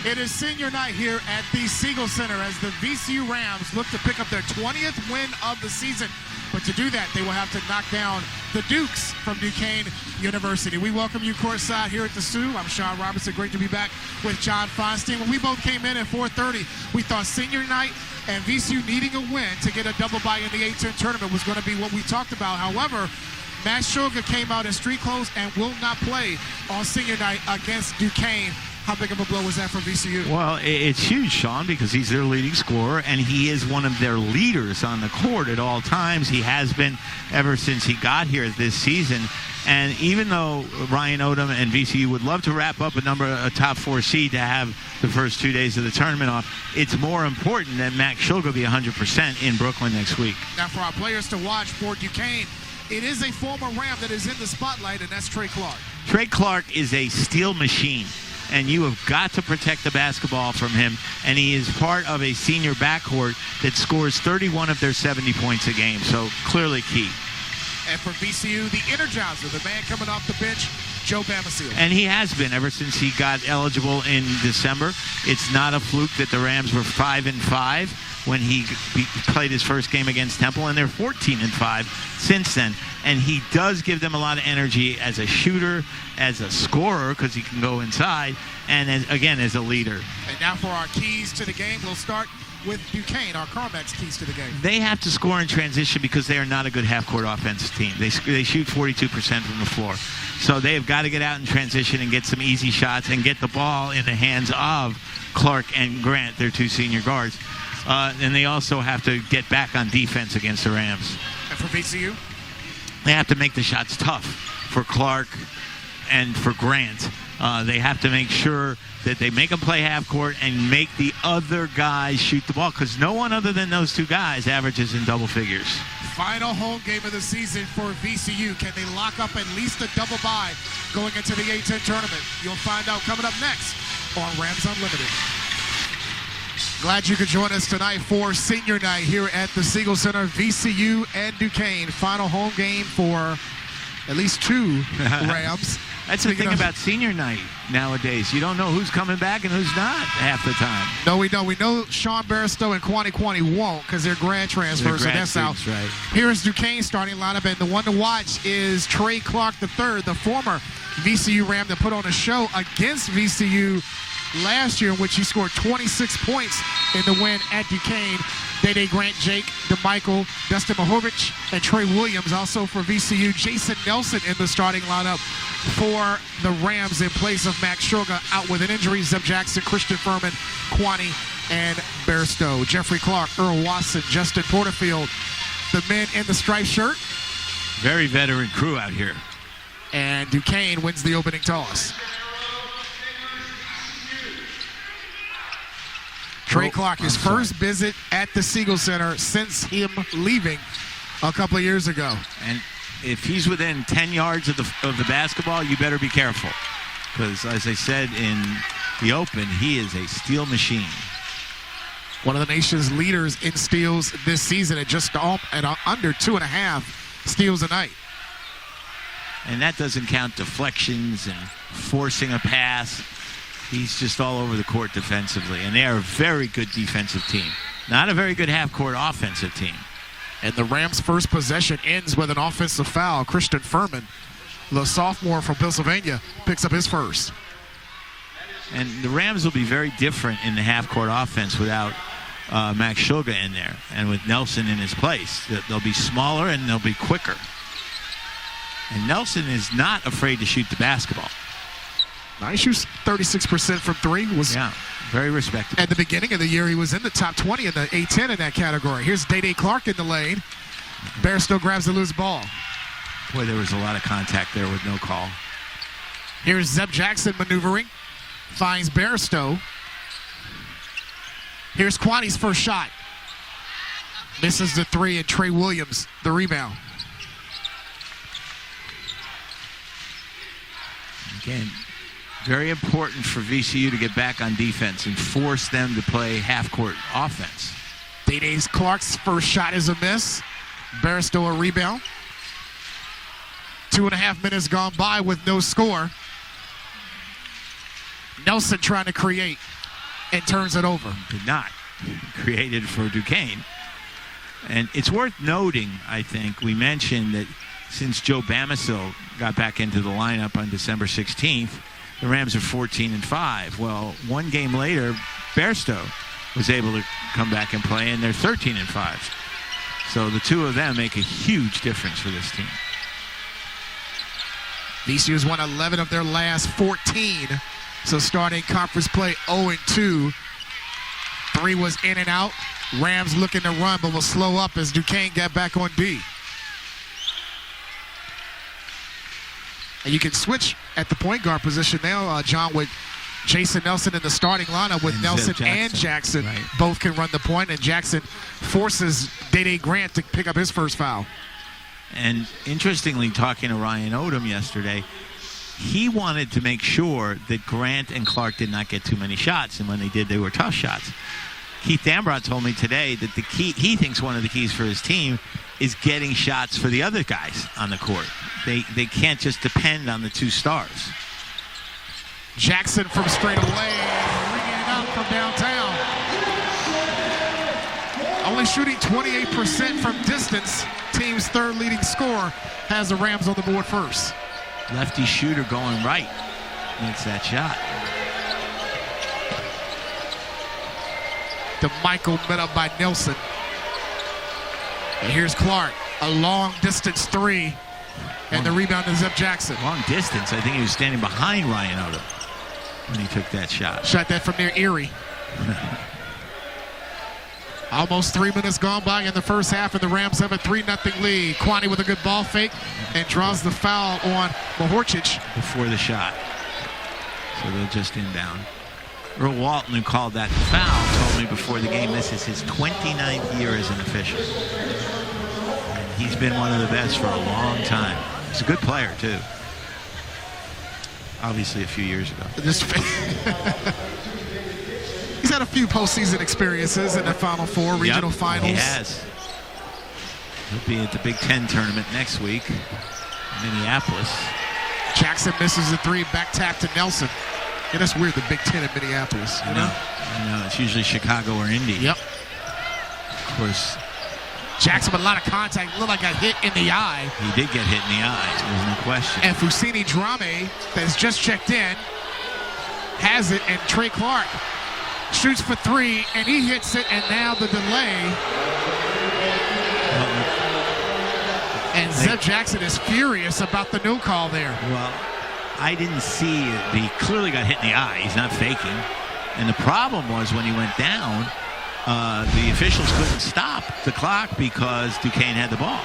It is senior night here at the Siegel Center as the VCU Rams look to pick up their 20th win of the season. But to do that, they will have to knock down the Dukes from Duquesne University. We welcome you courtside here at the Sioux. I'm Sean Robinson. Great to be back with John Feinstein. When we both came in at 4:30, we thought senior night and VCU needing a win to get a double bye in the A-10 tournament was going to be what we talked about. However, Matt Shulga came out in street clothes and will not play on senior night against Duquesne. How big of a blow was that for VCU? Well, it's huge, Sean, because he's their leading scorer, and he is one of their leaders on the court at all times. He has been ever since he got here this season. And even though Ryan Odom and VCU would love to wrap up a top 4 seed to have the first 2 days of the tournament off, it's more important that Max Shulga be 100% in Brooklyn next week. Now, for our players to watch for Duquesne, it is a former Ram that is in the spotlight, and that's Trey Clark. Trey Clark is a steal machine, and you have got to protect the basketball from him, and he is part of a senior backcourt that scores 31 of their 70 points a game, so clearly key. And for VCU, the Energizer, the man coming off the bench, Joe Bamisile. And he has been ever since he got eligible in December. It's not a fluke that the Rams were 5-5 when he played his first game against Temple, and they're 14-5 since then. And he does give them a lot of energy as a shooter, as a scorer, because he can go inside, and as a leader. And now for our keys to the game, we'll start with Duquesne, our Carmex keys to the game. They have to score in transition because they are not a good half-court offensive team. They shoot 42% from the floor. So they have got to get out in transition and get some easy shots and get the ball in the hands of Clark and Grant, their 2 senior guards. And they also have to get back on defense against the Rams. And for VCU? They have to make the shots tough for Clark and for Grant. They have to make sure that they make them play half court and make the other guys shoot the ball, because no one other than those 2 guys averages in double figures. Final home game of the season for VCU. Can they lock up at least a double bye going into the A-10 tournament? You'll find out coming up next on Rams Unlimited. Glad you could join us tonight for senior night here at the Siegel Center. VCU and Duquesne. Final home game for at least 2 Rams. That's the thing about senior night nowadays. You don't know who's coming back and who's not half the time. No, we don't. We know Sean Barstow and Kwani won't because they're grad transfers, and that's out. Right. Here's Duquesne's starting lineup, and the one to watch is Trey Clark III, the former VCU Ram that put on a show against VCU last year, in which he scored 26 points in the win at Duquesne. Day Grant, Jake DeMichael, Dustin Mahovich, and Trey Williams. Also for VCU, Jason Nelson in the starting lineup for the Rams in place of Max Shulga out with an injury. Zeb Jackson, Christian Furman, Kwani, and Bairstow. Jeffrey Clark, Earl Watson, Justin Porterfield, the men in the striped shirt. Very veteran crew out here. And Duquesne wins the opening toss. Trey Clark, his first visit at the Siegel Center since him leaving a couple of years ago. And if he's within 10 yards of the basketball, you better be careful. Because, as I said in the open, he is a steal machine. One of the nation's leaders in steals this season at just under 2.5 steals a night. And that doesn't count deflections and forcing a pass. He's just all over the court defensively. And they are a very good defensive team. Not a very good half-court offensive team. And the Rams' first possession ends with an offensive foul. Christian Furman, the sophomore from Pennsylvania, picks up his first. And the Rams will be very different in the half-court offense without Max Shulga in there and with Nelson in his place. They'll be smaller and they'll be quicker. And Nelson is not afraid to shoot the basketball. He shoots 36% from 3. Yeah, very respectable. At the beginning of the year, he was in the top 20 in the A-10 in that category. Here's Day Clark in the lane. Bairstow grabs the loose ball. Boy, there was a lot of contact there with no call. Here's Zeb Jackson maneuvering. Finds Bairstow. Here's Kwani's first shot. Misses the 3, and Trey Williams the rebound. Again, very important for VCU to get back on defense and force them to play half-court offense. Day Clark's first shot is a miss. Bairstow a rebound. 2.5 minutes gone by with no score. Nelson trying to create. and turns it over. Did not. Created for Duquesne. And it's worth noting, I think, we mentioned that since Joe Bamisile got back into the lineup on December 16th, the Rams are 14-5. Well, one game later, Bairstow was able to come back and play, and they're 13-5. So the two of them make a huge difference for this team. VCU's won 11 of their last 14. So starting conference play 0-2. 3 was in and out. Rams looking to run, but will slow up as Duquesne got back on D. And you can switch at the point guard position now, John, with Jason Nelson in the starting lineup with Nelson and Jackson. Right. Both can run the point, and Jackson forces Dede Grant to pick up his first foul. And interestingly, talking to Ryan Odom yesterday, he wanted to make sure that Grant and Clark did not get too many shots, and when they did, they were tough shots. Keith Ambrot told me today that the key, he thinks one of the keys for his team is getting shots for the other guys on the court. They can't just depend on the two stars. Jackson from straight away, ringing it out from downtown. Only shooting 28% from distance. Team's third leading scorer has the Rams on the board first. Lefty shooter going right makes that shot. Michael met up by Nelson. And here's Clark, a long distance 3. And the rebound is Zeb Jackson. Long distance. I think he was standing behind Ryan Odom when he took that shot. Shot that from near Erie. Almost 3 minutes gone by in the first half, and the Rams have a 3-0 lead. Kwani with a good ball fake and draws the foul on Mahorcic. Before the shot. So they'll just inbound. Earl Walton, who called that foul, told me before the game this is his 29th year as an official. And he's been one of the best for a long time. He's a good player, too. Obviously a few years ago. He's had a few postseason experiences in the Final Four, regional finals. He has. He'll be at the Big Ten tournament next week in Minneapolis. Jackson misses the 3, back tap to Nelson. Yeah, that's weird, the Big Ten in Minneapolis. I know. It's usually Chicago or Indy. Yep. Of course. Jackson with a lot of contact. Looked like got hit in the eye. He did get hit in the eye. There's no question. And Fusini Drame, that has just checked in, has it, and Trey Clark shoots for 3, and he hits it, and now the delay. And Zeb Jackson is furious about the no call there. Well, I didn't see it. He clearly got hit in the eye. He's not faking. And the problem was when he went down, the officials couldn't stop the clock because Duquesne had the ball.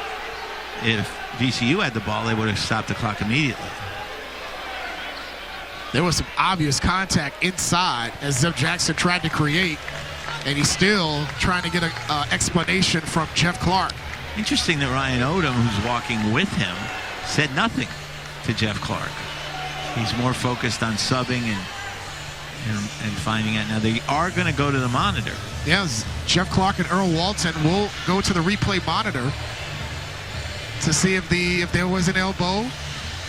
If VCU had the ball, they would have stopped the clock immediately. There was some obvious contact inside as Zeb Jackson tried to create, and he's still trying to get an explanation from Jeff Clark. Interesting that Ryan Odom, who's walking with him, said nothing to Jeff Clark. He's more focused on subbing and finding out. Now, they are going to go to the monitor. Yes, Jeff Clark and Earl Walton will go to the replay monitor to see if there was an elbow,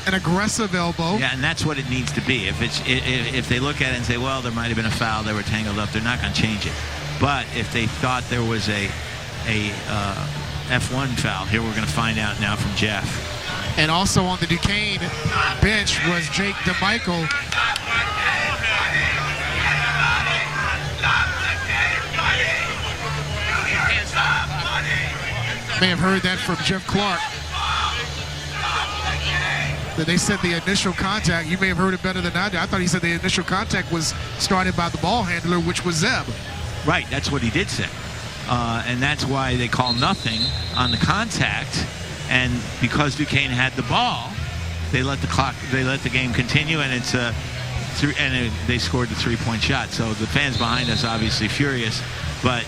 an aggressive elbow. Yeah, and that's what it needs to be. If they look at it and say, well, there might have been a foul, they were tangled up, they're not going to change it. But if they thought there was a F1 foul, here we're going to find out now from Jeff. And also on the Duquesne bench was Jake DeMichael. May have heard that from Jeff Clark. That they said the initial contact, you may have heard it better than I did. I thought he said the initial contact was started by the ball handler, which was Zeb. Right, that's what he did say. And that's why they call nothing on the contact. And because Duquesne had the ball, they let the game continue, and they scored the 3-point shot. So the fans behind us obviously furious, but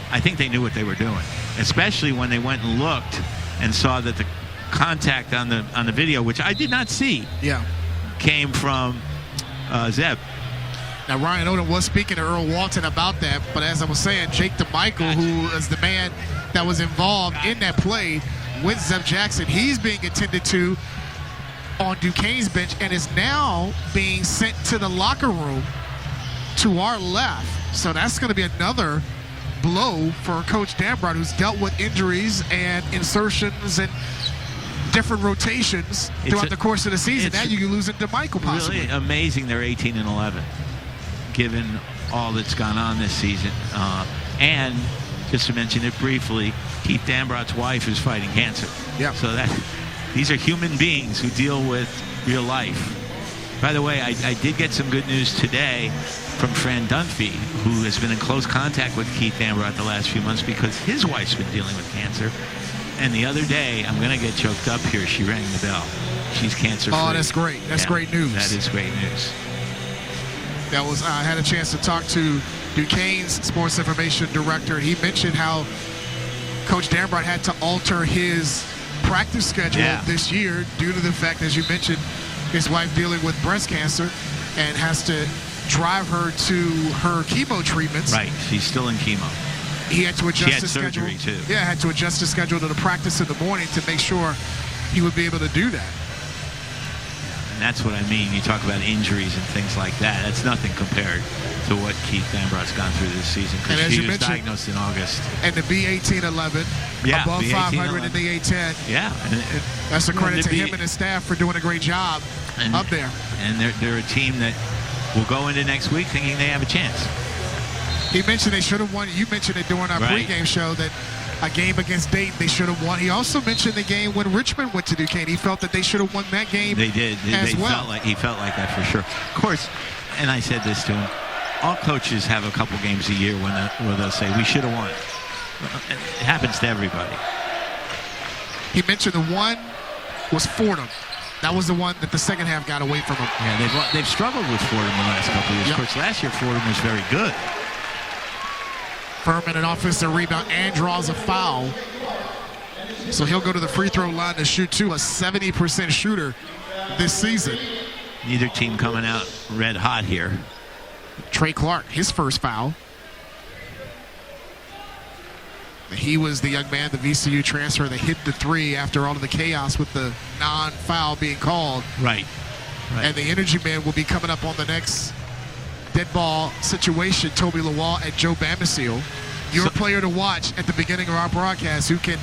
I think they knew what they were doing, especially when they went and looked and saw that the contact on the video, which I did not see, came from Zeb. Now, Ryan Odom was speaking to Earl Walton about that, but as I was saying, Jake DeMichael, who is the man that was involved in that play with Zeb Jackson, he's being attended to on Duquesne's bench and is now being sent to the locker room to our left. So that's going to be another blow for Coach Dambrot, who's dealt with injuries and insertions and different rotations throughout the course of the season. Now you can lose it to Michael possibly. Really amazing they're 18-11, given all that's gone on this season. And just to mention it briefly, Keith Dambrot's wife is fighting cancer. Yeah. So these are human beings who deal with real life. By the way, I did get some good news today from Fran Dunphy, who has been in close contact with Keith Dambrot the last few months because his wife's been dealing with cancer. And the other day, I'm going to get choked up here, she rang the bell. She's cancer-free. Oh, that's great. That's great news. That is great news. That was, I had a chance to talk to Duquesne's sports information director. He mentioned how Coach Dambrot had to alter his practice schedule this year due to the fact, as you mentioned, his wife dealing with breast cancer and has to drive her to her chemo treatments. Right, she's still in chemo. He had to adjust his schedule. She had surgery, too. Yeah, had to adjust his schedule to the practice in the morning to make sure he would be able to do that. And that's what I mean. You talk about injuries and things like that. That's nothing compared to what Keith Dambrot's gone through this season, because she was diagnosed in August. And to be 18-11, above 500 in the A10. Yeah. That's a credit to him and his staff for doing a great job up there. And they're a team that will go into next week thinking they have a chance. He mentioned they should have won. You mentioned it during our pregame show that a game against Dayton they should have won. He also mentioned the game when Richmond went to Duquesne. He felt that they should have won that game. They did. He felt like that for sure. Of course, and I said this to him, all coaches have a couple games a year where they'll say, we should have won. It happens to everybody. He mentioned the one was Fordham. That was the one that the second half got away from him. Yeah, they've struggled with Fordham the last couple of years. Of course, last year Fordham was very good. Furman, an offensive rebound, and draws a foul. So he'll go to the free throw line to shoot a 70% shooter this season. Neither team coming out red hot here. Trey Clark, his first foul. He was the young man, the VCU transfer that hit the three after all of the chaos with the non-foul being called. Right. And the energy man will be coming up on the next dead ball situation. Toby Lawal and Joe Bamisile, your player to watch at the beginning of our broadcast, who can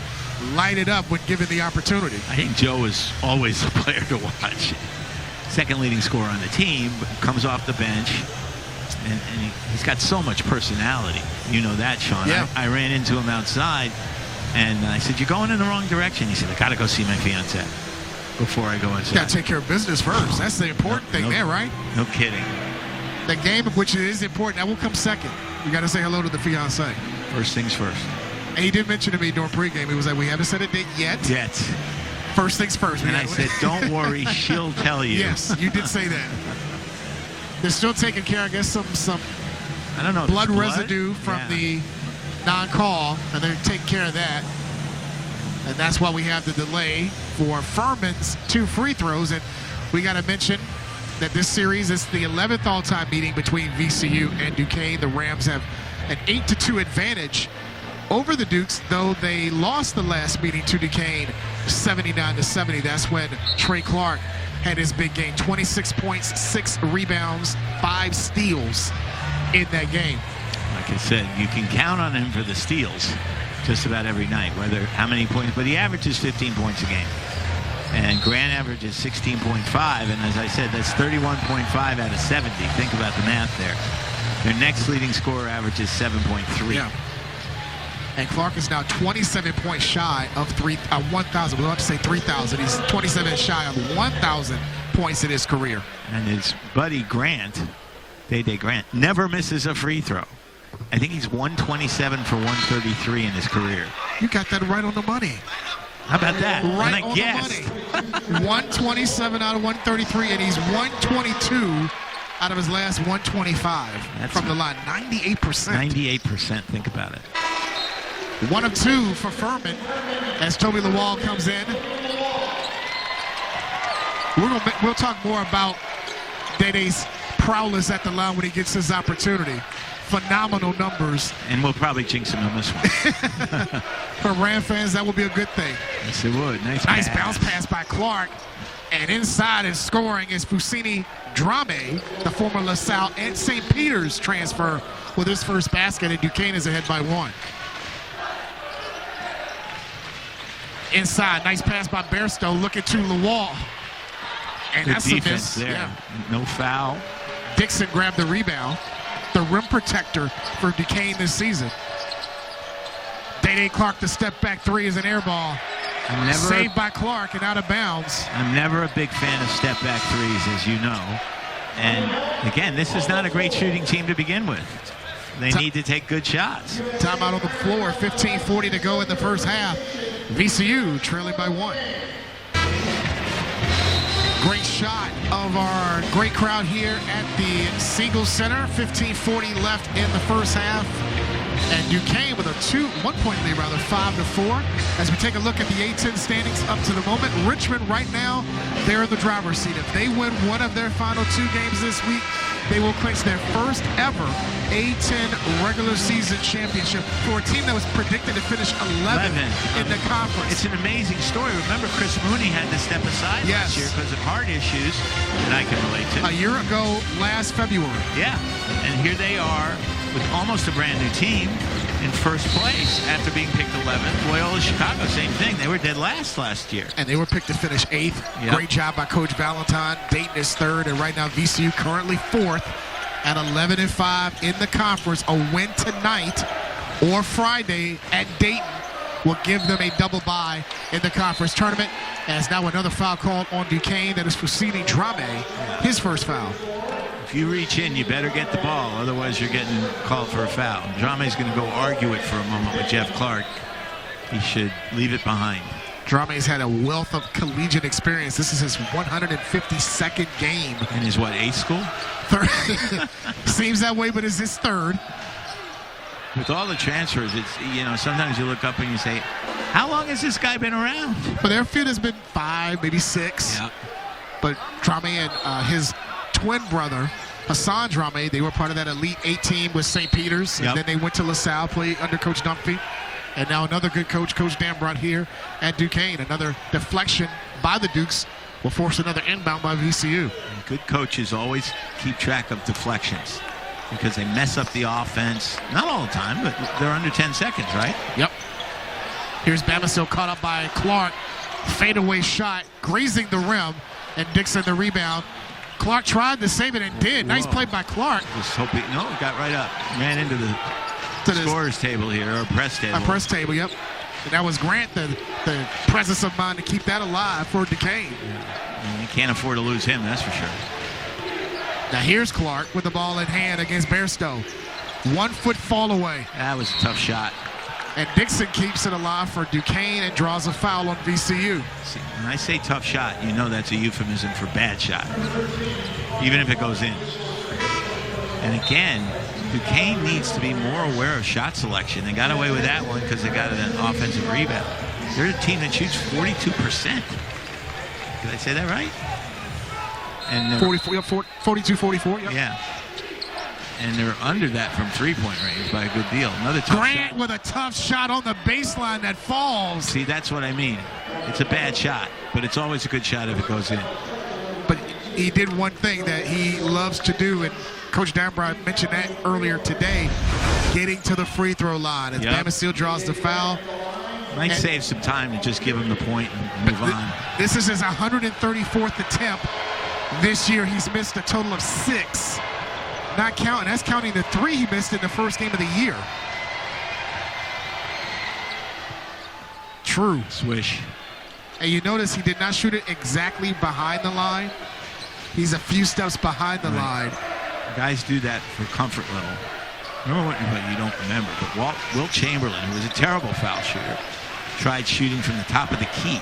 light it up when given the opportunity. I think Joe is always a player to watch. Second leading scorer on the team, but comes off the bench. And he's got so much personality. You know that, Sean. Yeah. I ran into him outside, and I said, you're going in the wrong direction. He said, I got to go see my fiancée before I go inside. Got to take care of business first. That's the important thing there, right? No kidding. The game of which is important, that will come second. You got to say hello to the fiancée. First things first. And he did mention to me during pregame, he was like, we haven't set a date yet. First things first. And I said, don't worry, she'll tell you. Yes, you did say that. They're still taking care, I guess, some I don't know, blood residue from the non-call, and they're taking care of that. And that's why we have the delay for Furman's 2 free throws. And we got to mention that this series is the 11th all-time meeting between VCU and Duquesne. The Rams have an 8-2 advantage over the Dukes, though they lost the last meeting to Duquesne 79-70. That's when Trey Clark had his big game, 26 points, 6 rebounds, 5 steals in that game. Like I said, you can count on him for the steals just about every night, whether how many points, but he averages 15 points a game. And Grant averages 16.5, and as I said, that's 31.5 out of 70. Think about the math there. Their next leading scorer averages 7.3. Yeah. And Clark is now 27 points shy of 1,000. We'll have to say 3,000. He's 27 shy of 1,000 points in his career. And his buddy Grant, Day Grant, never misses a free throw. I think he's 127 for 133 in his career. You got that right on the money. How about that? Right on the money. 127 out of 133, and he's 122 out of his last 125 from the line. 98%. 98%. Think about it. 1 of 2 for Furman as Toby Lawal comes in. We'll talk more about Dede's prowess at the line when he gets his opportunity. Phenomenal numbers. And we'll probably jinx him on this one. For Ram fans, that would be a good thing. Yes, it would. Nice bounce pass by Clark. And inside and scoring is Fusini Drame, the former LaSalle and St. Peter's transfer, with his first basket, and Duquesne is ahead by 1. Inside, nice pass by Bairstow, looking to Lawal. And Good that's a defense miss. there. Yeah. No foul. Dixon grabbed the rebound. The rim protector for Duquesne this season. Day Clark, the step back 3 is an air ball. Saved by Clark and out of bounds. I'm never a big fan of step back threes, as you know. And again, this is not a great shooting team to begin with. They need to take good shots. Timeout on the floor, 15:40 to go in the first half. VCU trailing by 1. Great shot of our great crowd here at the Siegel Center. 15:40 left in the first half. And Duquesne with a 1-point lead, 5-4. As we take a look at the A-10 standings up to the moment, Richmond right now, they're in the driver's seat. If they win one of their final 2 games this week, they will clinch their first ever A-10 regular season championship for a team that was predicted to finish 11 in the conference. It's an amazing story. Remember, Chris Mooney had to step aside last year because of heart issues that I can relate to. A year ago, last February. Yeah, and here they are with almost a brand new team in first place after being picked 11th. Loyola Chicago, same thing. They were dead last year. And they were picked to finish 8th. Yep. Great job by Coach Valentine. Dayton is 3rd, and right now VCU currently 4th at 11-5 in the conference. A win tonight or Friday at Dayton will give them a double bye in the conference tournament. As now another foul called on Duquesne. That is Fusini Drame, his first foul. If you reach in, you better get the ball. Otherwise, you're getting called for a foul. Drame's going to go argue it for a moment with Jeff Clark. He should leave it behind. Drame's had a wealth of collegiate experience. This is his 152nd game. In his, what, 8th school? Seems that way, but it's his 3rd. With all the transfers, it's, you know, sometimes you look up and you say, how long has this guy been around? But their field has been 5, maybe 6. Yeah. But Drame and his twin brother, Hassan Drame, they were part of that Elite 8 team with St. Peter's. Yep. And then they went to LaSalle, played under Coach Dunphy. And now another good coach, Coach Dambrot here at Duquesne. Another deflection by the Dukes will force another inbound by VCU. Good coaches always keep track of deflections because they mess up the offense. Not all the time, but they're under 10 seconds, right? Yep. Here's Bamisile caught up by Clark. Fadeaway shot, grazing the rim, and Dixon the rebound. Clark tried to save it and did. Nice play by Clark. Just hoping, no, got right up. Ran into the scorer's table here, or press table. A press table, yep. And that was Grant, the presence of mind to keep that alive for Duquesne. And you can't afford to lose him, that's for sure. Now here's Clark with the ball in hand against Bairstow. 1 foot fall away. That was a tough shot. And Dixon keeps it alive for Duquesne and draws a foul on VCU. See, when I say tough shot, you know that's a euphemism for bad shot, even if it goes in. And again, Duquesne needs to be more aware of shot selection. They got away with that one because they got an offensive rebound. They're a team that shoots 42%. Did I say that right? And 42, 44, yep. Yeah. And they're under that from three-point range by a good deal. Another tough Grant shot. with a tough shot on the baseline that falls. See, that's what I mean. It's a bad shot, but it's always a good shot if it goes in. But he did one thing that he loves to do, and Coach Dambrot mentioned that earlier today, getting to the free throw line. As Bamisile draws the foul. Might save some time to just give him the point and move on. This is his 134th attempt. This year he's missed a total of 6. Not counting. That's counting the 3 he missed in the first game of the year. True. Swish. And you notice he did not shoot it exactly behind the line. He's a few steps behind the line. Guys do that for comfort level. Remember what you don't remember, but Wilt Chamberlain, who was a terrible foul shooter, tried shooting from the top of the key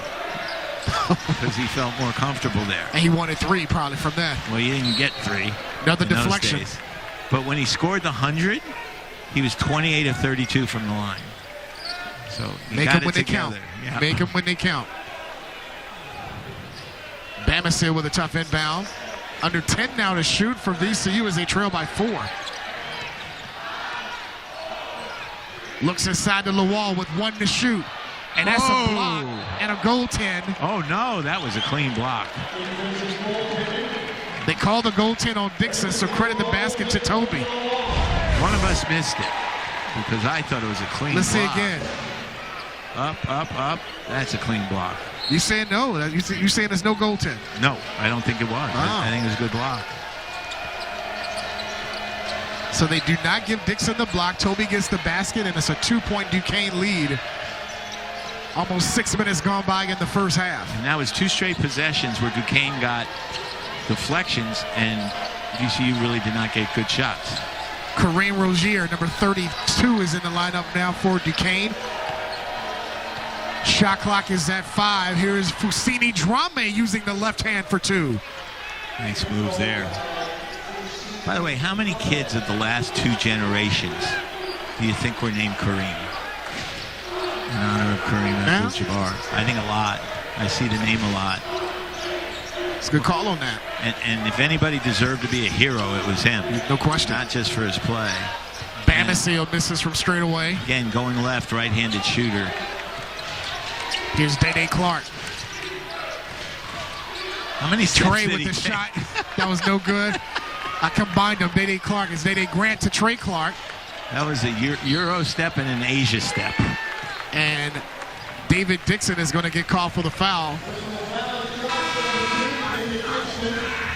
because he felt more comfortable there. And he wanted 3 probably from that. Well, he didn't get 3. Another deflection. But when he scored the 100, he was 28 of 32 from the line. So make them when they count. Yeah. Make them when they count. Bamisile with a tough inbound. Under 10 now to shoot for VCU as they trail by 4. Looks inside to Lawal with 1 to shoot. And that's a block and a goaltend. Oh, no, that was a clean block. They called the goaltend on Dixon, so credit the basket to Toby. One of us missed it because I thought it was a clean block. Let's see again. Up. That's a clean block. You saying no? You saying there's no goaltend? No, I don't think it was. I think it was a good block. So they do not give Dixon the block. Toby gets the basket, and it's a 2-point Duquesne lead. Almost 6 minutes gone by in the first half. And that was 2 straight possessions where Duquesne got deflections, and VCU really did not get good shots. Kareem Rozier, number 32, is in the lineup now for Duquesne. Shot clock is at 5. Here is Fusini Drame using the left hand for 2. Nice moves there. By the way, how many kids of the last 2 generations do you think were named Kareem? In honor of Kareem Abdul-Jabbar. I think a lot. I see the name a lot. It's a good call on that. And if anybody deserved to be a hero, it was him. No question. Not just for his play. Bamisile misses from straight away. Again, going left, right-handed shooter. Here's Dede Clark. How many Trey with the shot. That was no good. I combined them. Dede Clark. It's Dede Grant to Trey Clark. That was a Euro step and an Asia step. And David Dixon is going to get called for the foul.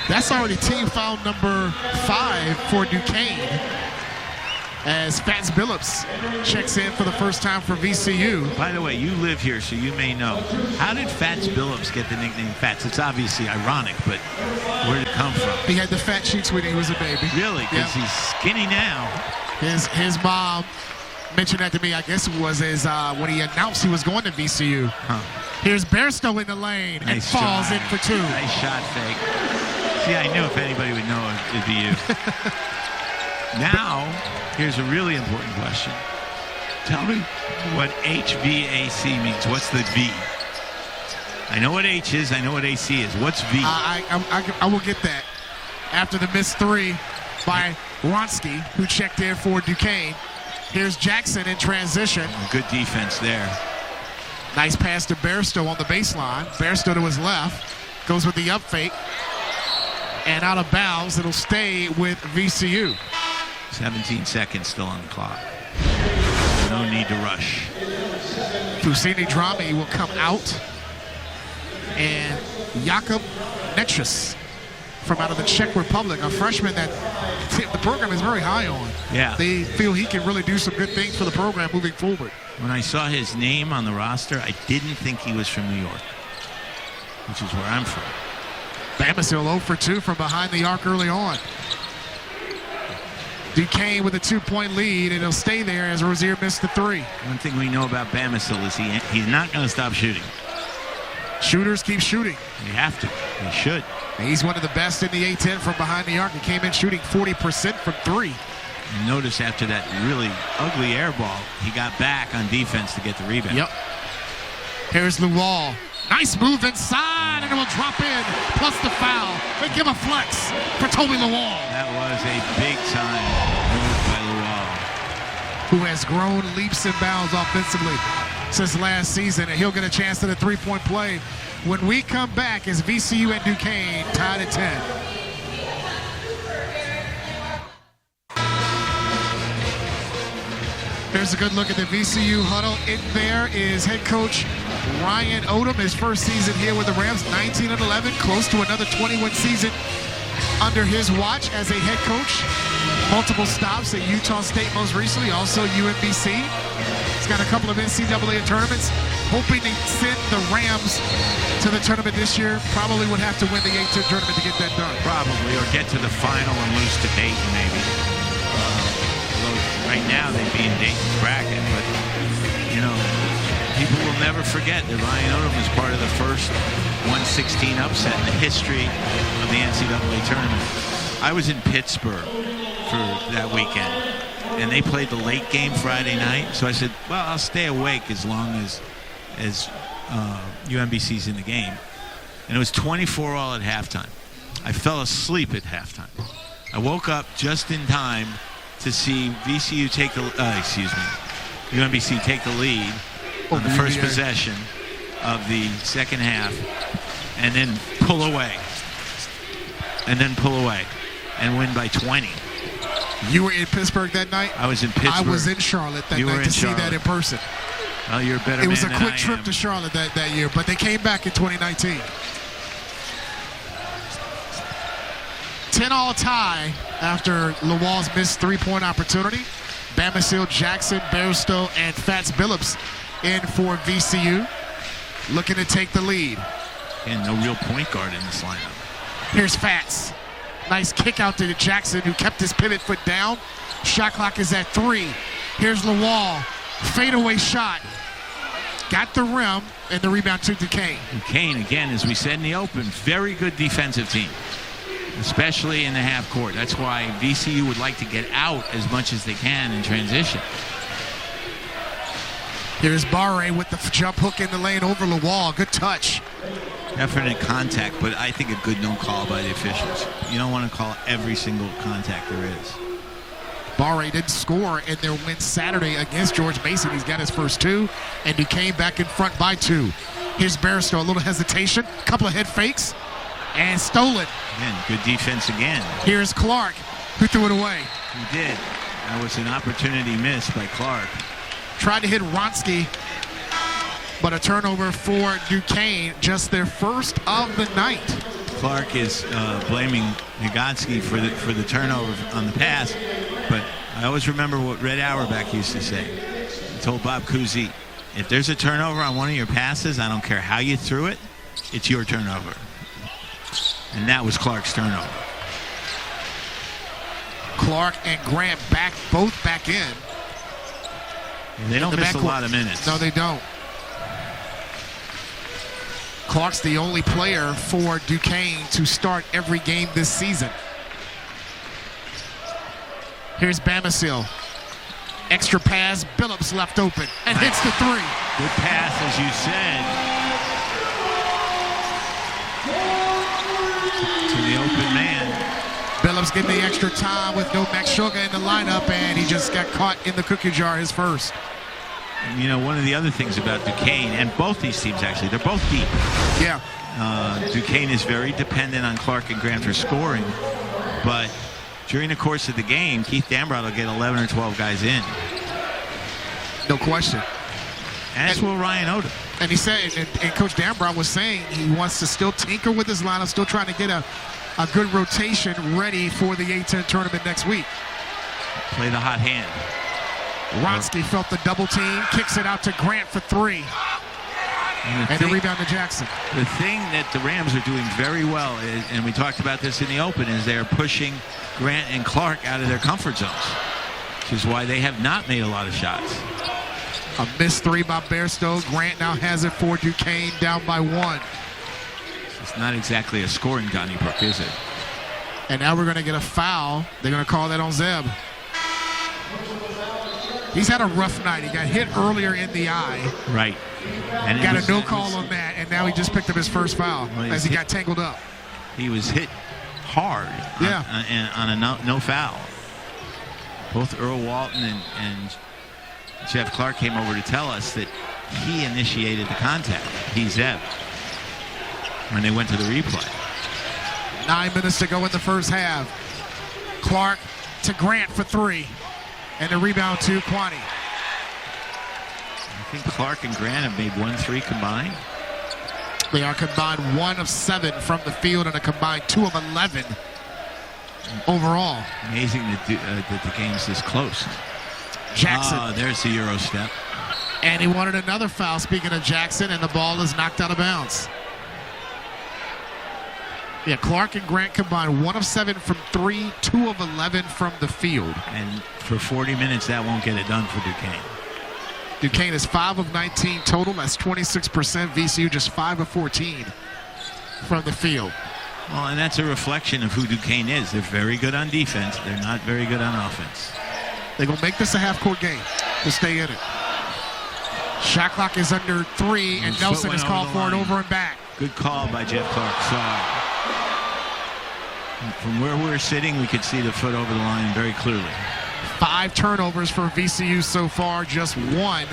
That's already team foul number 5 for Duquesne, as Fats Billups checks in for the first time for VCU. By the way, you live here, so you may know. How did Fats Billups get the nickname Fats? It's obviously ironic, but where did it come from? He had the fat cheeks when he was a baby. Really? Because he's skinny now. His mom mentioned that to me, I guess it was when he announced he was going to VCU. Huh. Here's Bairstow in the lane and falls in for 2. Nice shot fake. See, I knew if anybody would know, it'd be you. Now, here's a really important question. Tell me what HVAC means. What's the V? I know what H is. I know what AC is. What's V? I will get that after the missed 3 by Wronski, who checked in for Duquesne. Here's Jackson in transition. Good defense there. Nice pass to Bairstow on the baseline. Bairstow to his left. Goes with the up fake. And out of bounds. It'll stay with VCU. 17 seconds still on the clock. No need to rush. Fusini Drame will come out. And Jakub Netras from out of the Czech Republic, a freshman that the program is very high on. Yeah. They feel he can really do some good things for the program moving forward. When I saw his name on the roster, I didn't think he was from New York, which is where I'm from. Bamisile 0 for 2 from behind the arc early on. Duquesne with a 2-point lead, and he'll stay there as Rozier missed the 3. One thing we know about Bamisile is he's not going to stop shooting. Shooters keep shooting. You have to. He should. And he's one of the best in the A-10 from behind the arc. He came in shooting 40% from 3. And notice after that really ugly air ball, he got back on defense to get the rebound. Yep. Here's Luwal. Nice move inside, and it will drop in, plus the foul. They give a flex for Toby Luwal. That was a big-time move by Luwal, who has grown leaps and bounds offensively since last season, and he'll get a chance at a 3-point play when we come back as VCU and Duquesne tied at 10. Here's a good look at the VCU huddle. In there is head coach Ryan Odom, his first season here with the Rams, 19-11, close to another 21 season under his watch as a head coach. Multiple stops at Utah State most recently, also UMBC. He's got a couple of NCAA tournaments. Hoping to send the Rams to the tournament this year. Probably would have to win the A-10 tournament to get that done. Probably, or get to the final and lose to Dayton maybe. Right now they'd be in Dayton's bracket, but, you know, people will never forget that Ryan Odom was part of the first 116 upset in the history of the NCAA tournament. I was in Pittsburgh for that weekend, and they played the late game Friday night, so I said, well, I'll stay awake as long as UMBC's in the game. And it was 24-all at halftime. I fell asleep at halftime. I woke up just in time to see VCU take the, UMBC take the lead, on the first possession of the second half, and then pull away, and win by 20. You were in Pittsburgh that night? I was in Pittsburgh. I was in Charlotte that night to see that in person. Well, you're a better man. It was a than quick I trip am. to Charlotte that year, but they came back in 2019. 10-all tie after Lawal's missed three-point opportunity. Bamisile, Jackson, Bairstow, and Fats Billups in for VCU, looking to take the lead. And no real point guard in this lineup. Here's Fats. Nice kick out to Jackson, who kept his pivot foot down. Shot clock is at 3. Here's Lawal. Fadeaway shot. Got the rim, and the rebound to Duquesne. Duquesne, again, as we said in the open, very good defensive team, especially in the half court. That's why VCU would like to get out as much as they can in transition. Here's Barre with the jump hook in the lane over Lawal. Good touch. Definite contact, but I think a good no call by the officials. You don't want to call every single contact there is. Barre didn't score in their win Saturday against George Mason. He's got his first 2, and Duquesne back in front by 2. Here's Bairstow, a little hesitation, couple of head fakes, and stolen. Again, good defense again. Here's Clark, who threw it away. He did. That was an opportunity missed by Clark. Tried to hit Wronski, but a turnover for Duquesne, just their first of the night. Clark is blaming Higansky for the turnover on the pass, but I always remember what Red Auerbach used to say. He told Bob Cousy, if there's a turnover on one of your passes, I don't care how you threw it, it's your turnover. And that was Clark's turnover. Clark and Grant both back in. And they don't miss a lot of minutes. No, they don't. Clark's the only player for Duquesne to start every game this season. Here's Bamisile. Extra pass, Billups left open, and hits the 3. Good pass, as you said. To the open man. Billups getting the extra time with no Max Shoga in the lineup, and he just got caught in the cookie jar, his first. You know, one of the other things about Duquesne, and both these teams actually, they're both deep. Yeah. Duquesne is very dependent on Clark and Grant for scoring, but during the course of the game, Keith Dambrot will get 11 or 12 guys in. No question. And so will Ryan Odom. And he said, and Coach Dambrot was saying he wants to still tinker with his lineup, still trying to get a good rotation ready for the A-10 tournament next week. Play the hot hand. Wronski felt the double team, kicks it out to Grant for 3. And the rebound to Jackson. The thing that the Rams are doing very well is, and we talked about this in the open, is they're pushing Grant and Clark out of their comfort zones, which is why they have not made a lot of shots. A missed 3 by Bairstow. Grant now has it for Duquesne, down by 1. It's not exactly a scoring Donnybrook, is it? And now we're going to get a foul. They're going to call that on Zeb. He's had a rough night. He got hit earlier in the eye. Right. And got a no call on that, and now he just picked up his first foul as he got tangled up. He was hit hard on a no foul. Both Earl Walton and Jeff Clark came over to tell us that he initiated the contact. He's Zeb. When they went to the replay. 9 minutes to go in the first half. Clark to Grant for 3. And the rebound to Kwani. I think Clark and Grant have made 1 3 combined. They are combined 1 of 7 from the field and a combined 2 of 11 overall. Amazing that the game's this close. Jackson. There's the Euro step. And he wanted another foul, speaking of Jackson, and the ball is knocked out of bounds. Yeah, Clark and Grant combined 1 of 7 from 3, 2 of 11 from the field. And for 40 minutes, that won't get it done for Duquesne. Duquesne is 5 of 19 total. That's 26%. VCU just 5 of 14 from the field. Well, and that's a reflection of who Duquesne is. They're very good on defense. They're not very good on offense. They're going to make this a half-court game to stay in it. Shot clock is under 3, and Nelson is called for it over and back. Good call by Jeff Clark. From where we're sitting, we could see the foot over the line very clearly. 5 turnovers for VCU so far, just 1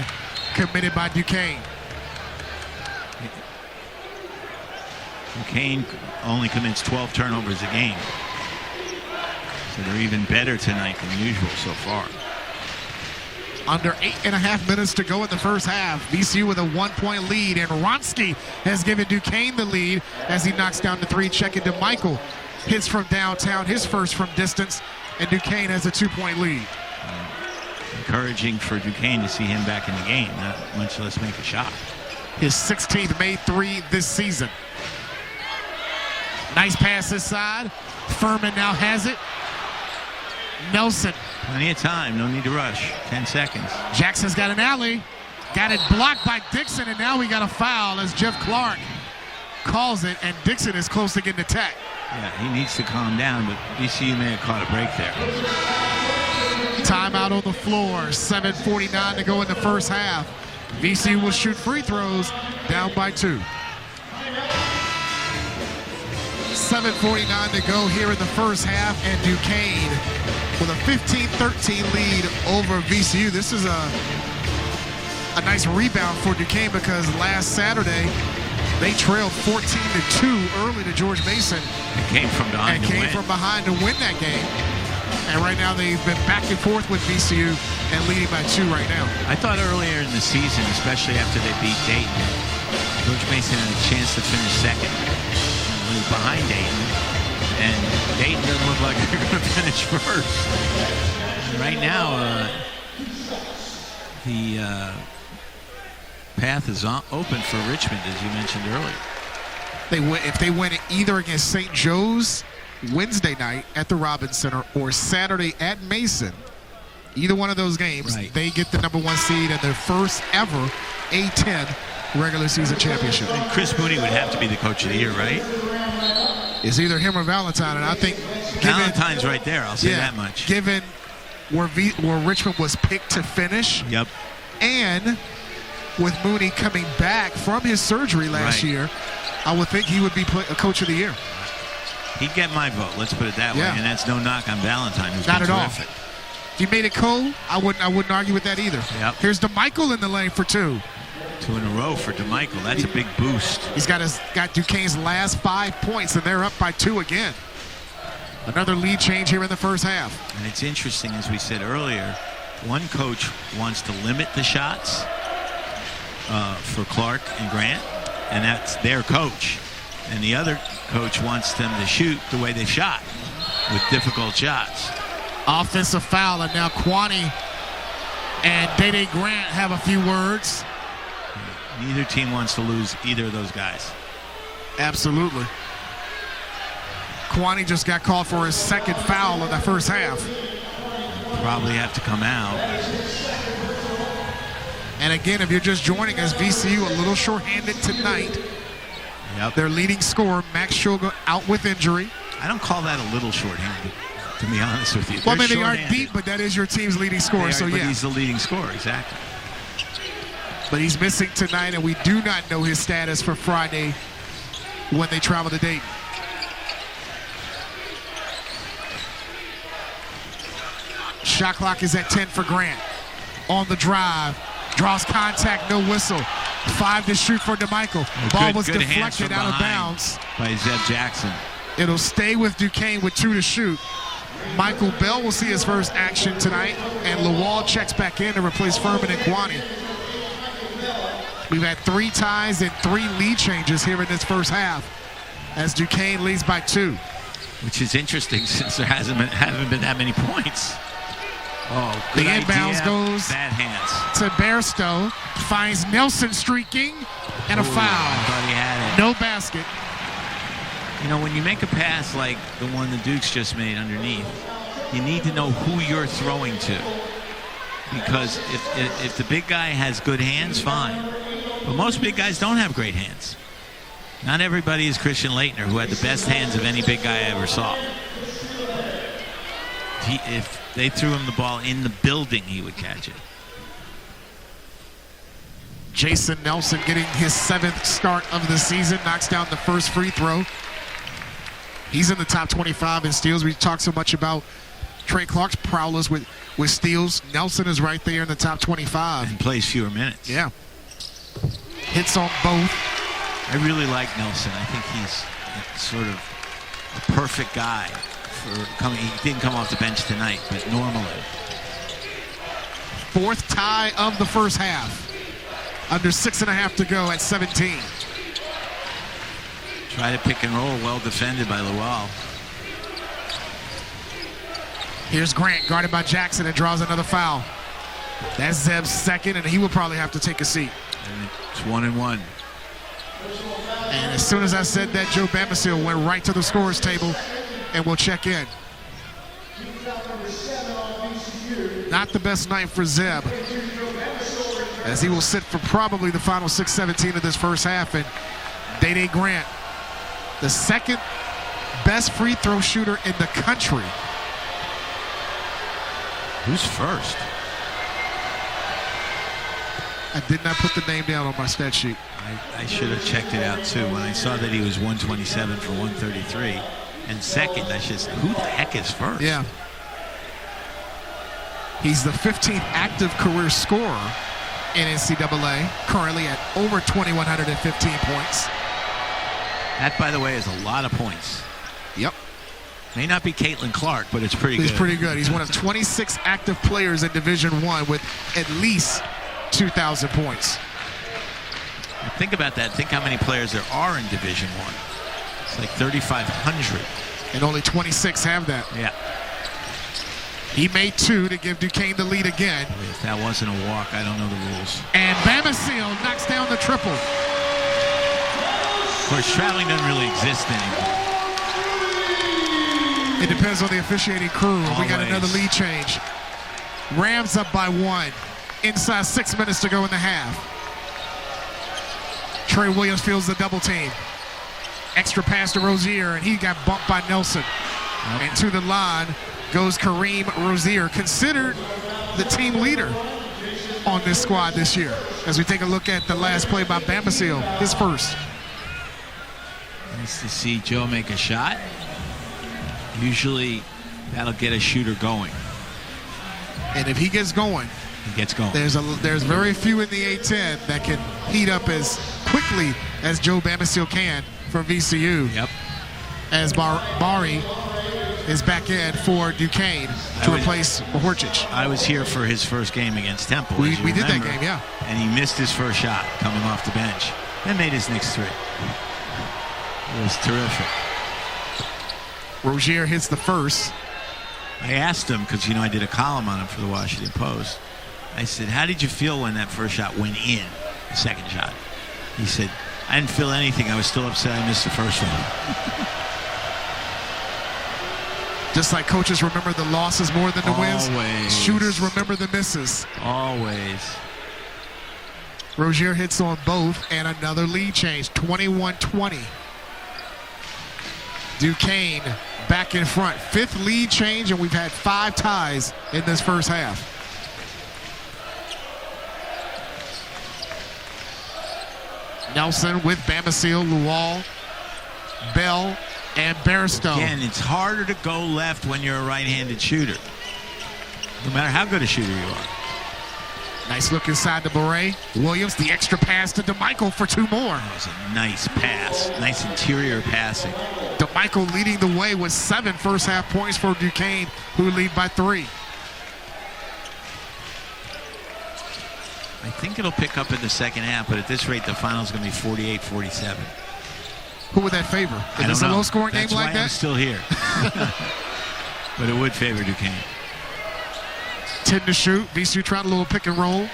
committed by Duquesne. Duquesne only commits 12 turnovers a game. So they're even better tonight than usual so far. Under 8.5 minutes to go in the first half. VCU with a 1-point lead, and Ronsky has given Duquesne the lead as he knocks down the three. Checking to Michael. Hits from downtown, his first from distance, and Duquesne has a 2-point lead. Encouraging for Duquesne to see him back in the game, not much less make a shot. His 16th made three this season. Nice pass this side. Furman now has it. Nelson. Plenty of time, no need to rush. 10 seconds. Jackson's got an alley. Got it blocked by Dixon, and now we got a foul as Jeff Clark calls it, and Dixon is close to getting attacked. Yeah, he needs to calm down, but VCU may have caught a break there. Timeout on the floor. 7:49 to go in the first half. VCU will shoot free throws, down by 2. 7:49 to go here in the first half, and Duquesne with a 15-13 lead over VCU. This is a nice rebound for Duquesne because last Saturday they trailed 14-2 early to George Mason. It came from behind to win that game. And right now they've been back and forth with VCU and leading by 2 right now. I thought earlier in the season, especially after they beat Dayton, George Mason had a chance to finish second. He was behind Dayton, and Dayton doesn't look like they're going to finish first. And right now, the path is open for Richmond, as you mentioned earlier. If they win either against St. Joe's Wednesday night at the Robbins Center or Saturday at Mason, either one of those games, they get the #1 seed and their first ever A-10 regular season championship. And Chris Mooney would have to be the coach of the year, right? It's either him or Valentine, and I think Valentine's right there. I'll say that much. Given where Richmond was picked to finish, and with Mooney coming back from his surgery last year, I would think he would be a coach of the year. He'd get my vote. Let's put it that way, and that's no knock on Valentine, who's not been at terrific. all. If you made it cold, I wouldn't argue with that either. Here's DeMichael in the lane for 2. 2 in a row for DeMichael. That's a big boost. He's got Duquesne's last 5 points, and they're up by 2 again. Another lead change here in the first half. And it's interesting, as we said earlier, one coach wants to limit the shots for Clark and Grant, and that's their coach. And the other coach wants them to shoot the way they shot, with difficult shots. Offensive foul, and now Kwani and Dede Grant have a few words. Neither team wants to lose either of those guys. Absolutely. Kwani just got called for his second foul of the first half. Probably have to come out. And again, if you're just joining us, VCU a little shorthanded tonight. Their leading scorer, Max Shulga, out with injury. I don't call that a little shorthanded, to be honest with you. Well, I mean, they aren't deep, but that is your team's leading scorer, but he's the leading scorer, exactly. But he's missing tonight, and we do not know his status for Friday when they travel to Dayton. Shot clock is at 10 for Grant. On the drive, draws contact, no whistle. 5 to shoot for DeMichael. Ball was deflected out of bounds by Zev Jackson. It'll stay with Duquesne with 2 to shoot. Michael Bell will see his first action tonight, and Lawal checks back in to replace Furman and Kwani. We've had 3 ties and 3 lead changes here in this first half as Duquesne leads by 2. Which is interesting since there haven't been that many points. Oh, the inbounds goes bad hands to Bairstow, finds Nelson streaking, and a foul. I thought he had it. No basket. You know, when you make a pass like the one the Dukes just made underneath, you need to know who you're throwing to. Because if the big guy has good hands, fine. But most big guys don't have great hands. Not everybody is Christian Laettner, who had the best hands of any big guy I ever saw. If they threw him the ball in the building, he would catch it. Jason Nelson getting his 7th start of the season, knocks down the first free throw. He's in the top 25 in steals. We talked so much about Trey Clark's prowlers with steals. Nelson is right there in the top 25. And plays fewer minutes. Yeah. Hits on both. I really like Nelson. I think he's sort of a perfect guy for coming. He didn't come off the bench tonight, but normally. Fourth tie of the first half. Under 6.5 to go at 17. Try to pick and roll, well defended by Lowell. Here's Grant, guarded by Jackson, and draws another foul. That's Zeb's second, and he will probably have to take a seat. And it's 1-1. And as soon as I said that, Joe Bamisile went right to the scorer's table and will check in. Not the best night for Zeb, as he will sit for probably the final 6:17 of this first half. And Day Grant, the second best free throw shooter in the country. Who's first? I did not put the name down on my stat sheet. I should have checked it out too. When I saw that he was 127 for 133 and second, I just, who the heck is first? Yeah. He's the 15th active career scorer in NCAA, currently at over 2,115 points. That, by the way, is a lot of points. Yep. May not be Caitlin Clark, but it's pretty good. He's pretty good. He's one of 26 active players in Division I with at least 2,000 points. Think about that. Think how many players there are in Division I. It's like 3,500. And only 26 have that. Yeah. He made 2 to give Duquesne the lead again. If that wasn't a walk, I don't know the rules. And Bamisile knocks down the triple. Of course, traveling doesn't really exist anymore. It depends on the officiating crew. Always. We got another lead change. Rams up by 1. Inside 6 minutes to go in the half. Trey Williams fields the double team. Extra pass to Rozier, and he got bumped by Nelson. Yep. And to the line goes Kareem Rozier, considered the team leader on this squad this year. As we take a look at the last play by Bamisile, his first. Nice to see Joe make a shot. Usually that'll get a shooter going. And if he gets going, He gets going. there's very few in the A-10 that can heat up as quickly as Joe Bamisile can from VCU. Yep. As Bari is back in for Duquesne to replace Horchich. I was here for his first game against Temple. We as you did that remember. game, yeah. And he missed his first shot coming off the bench. Then made his next 3. It was terrific. Rozier hits the first. I asked him, because, I did a column on him for the Washington Post. I said, how did you feel when that first shot went in, the second shot? He said, I didn't feel anything. I was still upset I missed the first one. Just like coaches remember the losses more than the wins, Always. shooters remember the misses. Always. Rozier hits on both, and another lead change, 21-20. Duquesne back in front. 5th lead change, and we've had 5 ties in this first half. Nelson with Bamisile, Lual, Bell, and Barstow. Again, it's harder to go left when you're a right-handed shooter, no matter how good a shooter you are. Nice look inside the beret. Williams, the extra pass to DeMichael for 2 more. That was a nice pass. Nice interior passing. DeMichael leading the way with 7 first-half points for Duquesne, who lead by 3. I think it'll pick up in the second half, but at this rate, the final's going to be 48-47. Who would that favor? I If it's a don't know. low-scoring game That's like why that? I'm still here. But it would favor Duquesne. 10 to shoot. VCU trying a little pick and roll.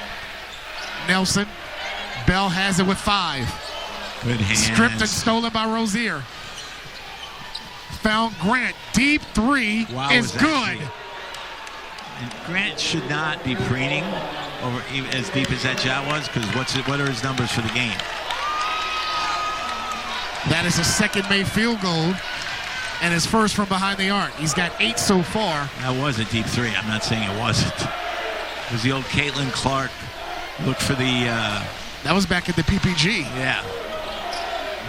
Nelson. Bell has it with 5. Good hands. Stripped and stolen by Rozier. Found Grant. Deep 3 Wow, is was that good. deep. And Grant should not be preening over as deep as that shot was, because what are his numbers for the game? That is a second-made field goal and his first from behind the arc. He's got 8 so far. That was a deep 3. I'm not saying it wasn't. It was the old Caitlin Clark look for the... That was back at the PPG. Yeah.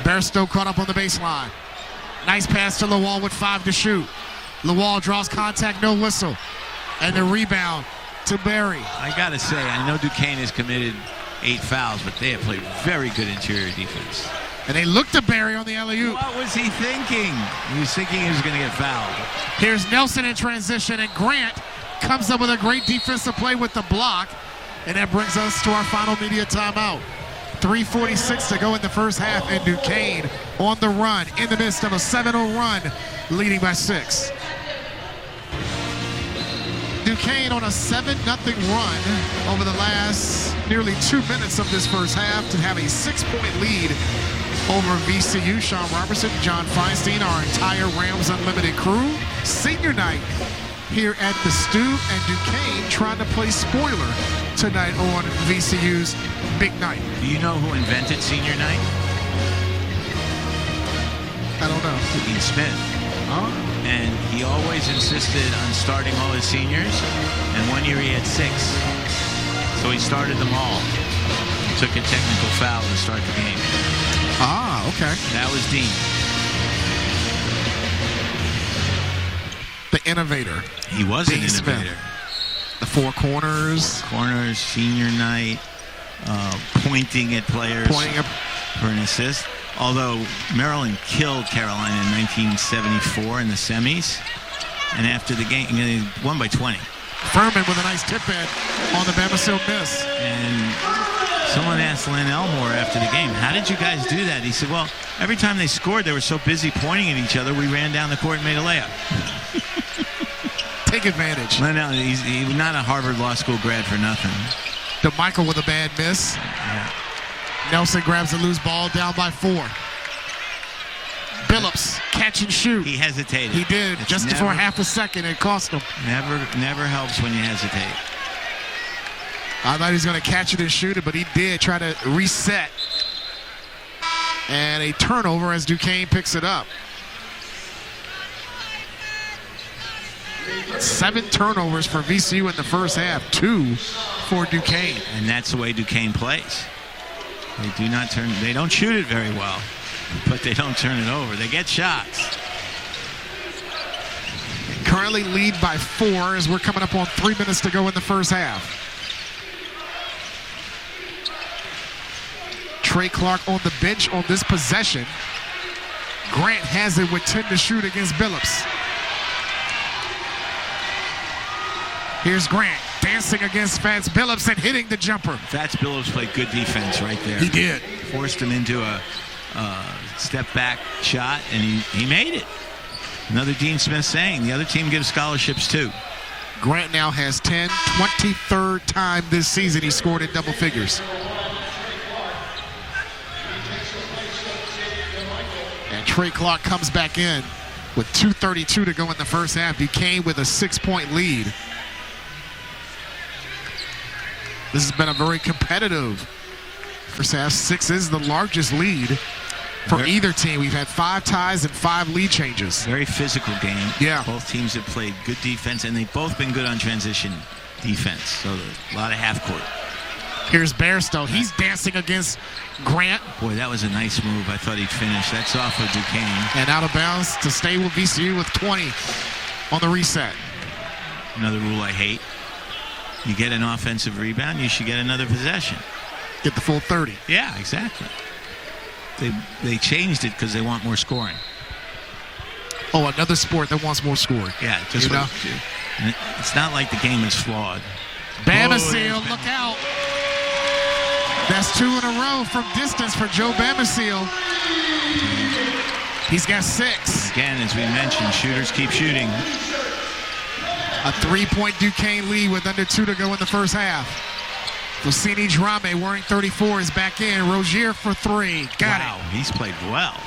Barstow caught up on the baseline. Nice pass to Lowell with 5 to shoot. Lawal draws contact, no whistle. And the rebound to Barry. I got to say, I know Duquesne has committed 8 fouls, but they have played very good interior defense. And they looked to Barry on the alley-oop. What was he thinking? He was thinking he was going to get fouled. Here's Nelson in transition, and Grant comes up with a great defensive play with the block. And that brings us to our final media timeout. 3:46 to go in the first half, and Duquesne on the run in the midst of a 7-0 run, leading by 6. Duquesne on a 7-0 run over the last nearly 2 minutes of this first half to have a 6-point lead over VCU. Sean Robertson, John Feinstein, our entire Rams Unlimited crew. Senior night here at the Stew, and Duquesne trying to play spoiler tonight on VCU's big night. Do you know who invented senior night? I don't know. Dean Smith. Oh. And he always insisted on starting all his seniors. And one year he had 6. So he started them all. Took a technical foul to start the game. Ah, okay. That was Dean. The innovator. He was an innovator. Smith. The 4 corners. Corners, senior night, pointing at players for an assist. Although Maryland killed Carolina in 1974 in the semis. And after the game, they won by 20. Furman with a nice tip-in on the Bamisile miss. And someone asked Len Elmore after the game, how did you guys do that? He said, well, every time they scored, they were so busy pointing at each other, we ran down the court and made a layup. Take advantage. Len Elmore, he's not a Harvard Law School grad for nothing. DeMichael with a bad miss. Yeah. Nelson grabs the loose ball, down by 4. Billups, catch and shoot. He hesitated. He did, just for half a second. It cost him. Never helps when you hesitate. I thought he was going to catch it and shoot it, but he did try to reset. And a turnover as Duquesne picks it up. 7 turnovers for VCU in the first half, 2 for Duquesne. And that's the way Duquesne plays. They don't shoot it very well, but they don't turn it over. They get shots. Currently lead by 4 as we're coming up on 3 minutes to go in the first half. Trey Clark on the bench on this possession. Grant has it with 10 to shoot against Billups. Here's Grant dancing against Fats Billups and hitting the jumper. Fats Billups played good defense right there. He did. Forced him into a step back shot, and he made it. Another Dean Smith saying, the other team gives scholarships too. Grant now has 10, 23rd time this season he scored in double figures. And Trey Clark comes back in with 2:32 to go in the first half. Duquesne with a 6-point lead. This has been a very competitive first half. 6 is the largest lead for either team. We've had 5 ties and 5 lead changes. Very physical game. Yeah. Both teams have played good defense, and they've both been good on transition defense. So a lot of half court. Here's Bairstow. He's dancing against Grant. Boy, that was a nice move. I thought he'd finish. That's off of Duquesne. And out of bounds to stay with VCU with 20 on the reset. Another rule I hate. You get an offensive rebound, you should get another possession. Get the full 30. Yeah, exactly. They changed it because they want more scoring. Oh, another sport that wants more scoring. Yeah, just it's not like the game is flawed. Bamisile, look out. That's 2 in a row from distance for Joe Bamisile. He's got 6. Again, as we mentioned, shooters keep shooting. A 3-point Duquesne lead with under 2 to go in the first half. Lucini Drame wearing 34 is back in. Rozier for 3. Got it. He's played well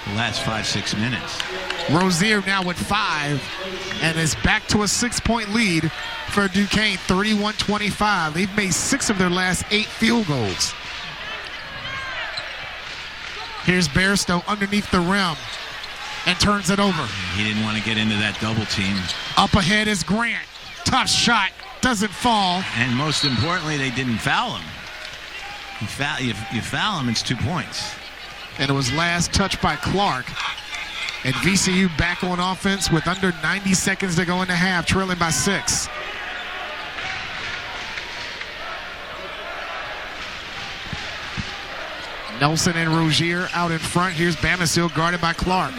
the last 5-6 minutes. Rozier now with 5 and is back to a 6-point lead for Duquesne, 31-25. They've made 6 of their last 8 field goals. Here's Bairstow underneath the rim and turns it over. He didn't want to get into that double team. Up ahead is Grant. Tough shot. Doesn't fall. And most importantly, they didn't foul him. You foul him, it's 2 points. And it was last touched by Clark. And VCU back on offense with under 90 seconds to go in the half, trailing by 6. Nelson and Rozier out in front. Here's Bamisile guarded by Clark.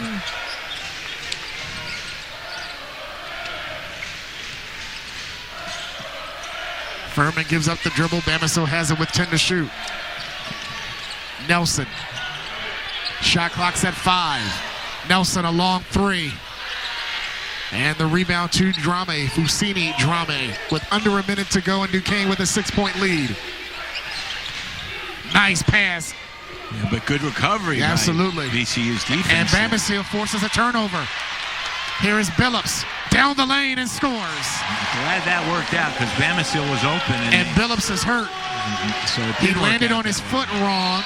Furman gives up the dribble. Bamisile has it with 10 to shoot. Nelson. Shot clock's at 5. Nelson a long 3. And the rebound to Fousseyni Drame with under a minute to go, and Duquesne with a 6-point lead. Nice pass. Yeah, but good recovery. Absolutely. By VCU's defense. And Bamisile forces a turnover. Here is Billups down the lane and scores. I'm glad that worked out because Bamisile was open. And Billups is hurt. So he landed on his foot wrong.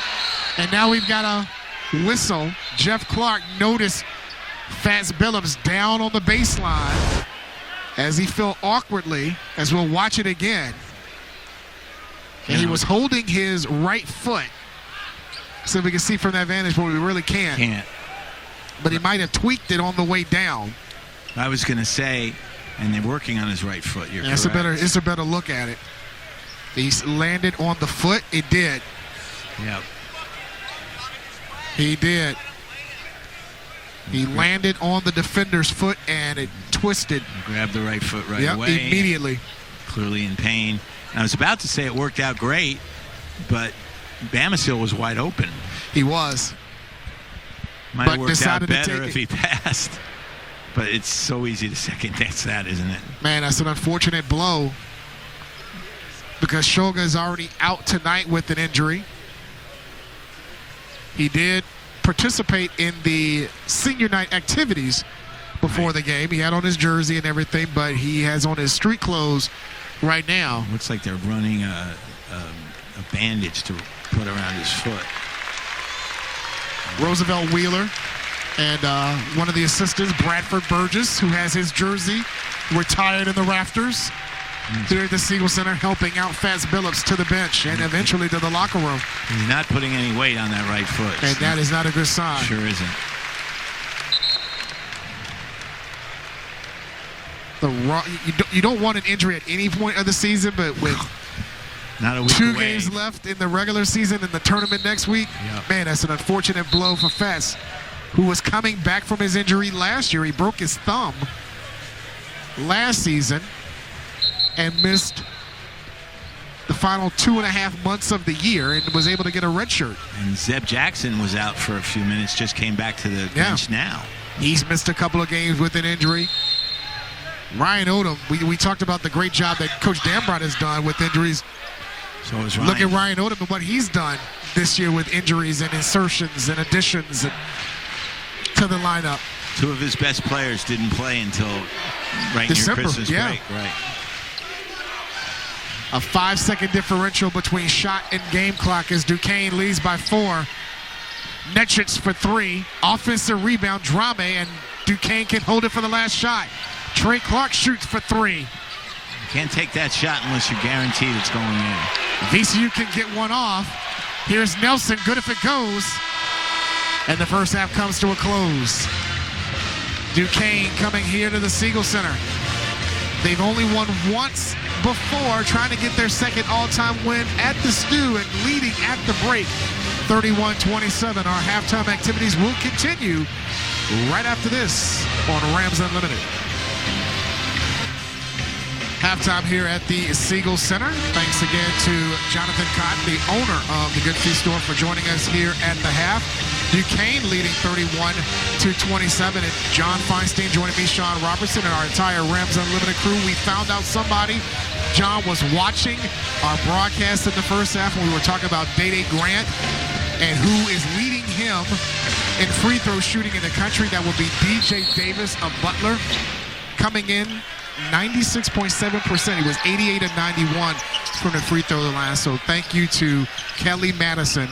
And now we've got a whistle. Jeff Clark noticed Fats Billups down on the baseline as he fell awkwardly, as we'll watch it again. And he was holding his right foot. So we can see from that vantage point, we really can't. But he might have tweaked it on the way down. I was going to say, and they're working on his right foot. You're correct. It's a better look at it. He landed on the foot. It did. Yep. He did. He landed on the defender's foot and it twisted. Grabbed the right foot right away. Immediately. Clearly in pain. And I was about to say it worked out great, but Bamisile was wide open. He was. Might have worked out better if he passed. But it's so easy to second guess that, isn't it? Man, that's an unfortunate blow because Shoga is already out tonight with an injury. He did participate in the senior night activities before the game. He had on his jersey and everything, but he has on his street clothes right now. Looks like they're running a bandage to put around his foot. Roosevelt Wheeler and one of the assistants, Bradford Burgess, who has his jersey retired in the rafters here at the Siegel Center, helping out Fats Billups to the bench and eventually to the locker room. He's not putting any weight on that right foot. And that is not a good sign. Sure isn't. You don't want an injury at any point of the season, but with not a week 2 away. games left in the regular season and the tournament next week, man, that's an unfortunate blow for Fats, who was coming back from his injury last year. He broke his thumb last season and missed the final 2.5 months of the year and was able to get a red shirt. And Zeb Jackson was out for a few minutes, just came back to the bench now. He's missed a couple of games with an injury. Ryan Odom, we talked about the great job that Coach Dambrot has done with injuries. So is Ryan. Look at Ryan Odom and what he's done this year with injuries and insertions and additions to the lineup. 2 of his best players didn't play until right near Christmas break. Right. A 5-second differential between shot and game clock as Duquesne leads by 4. Netchitz for 3. Offensive rebound, Drame, and Duquesne can hold it for the last shot. Trey Clark shoots for 3. You can't take that shot unless you're guaranteed it's going in. VCU can get one off. Here's Nelson, good if it goes. And the first half comes to a close. Duquesne coming here to the Siegel Center. They've only won once before, trying to get their second all-time win at the Stew and leading at the break, 31-27. Our halftime activities will continue right after this on Rams Unlimited. Halftime here at the Siegel Center. Thanks again to Jonathan Cotton, the owner of the Good Feast Store, for joining us here at the half. Duquesne leading 31-27, and John Feinstein joining me, Sean Robertson, and our entire Rams Unlimited crew. We found out somebody, John, was watching our broadcast in the first half when we were talking about Day-Day Grant and who is leading him in free throw shooting in the country. That would be DJ Davis of Butler, coming in 96.7%. He was 88 and 91 from the free throw line. So thank you to Kelly Madison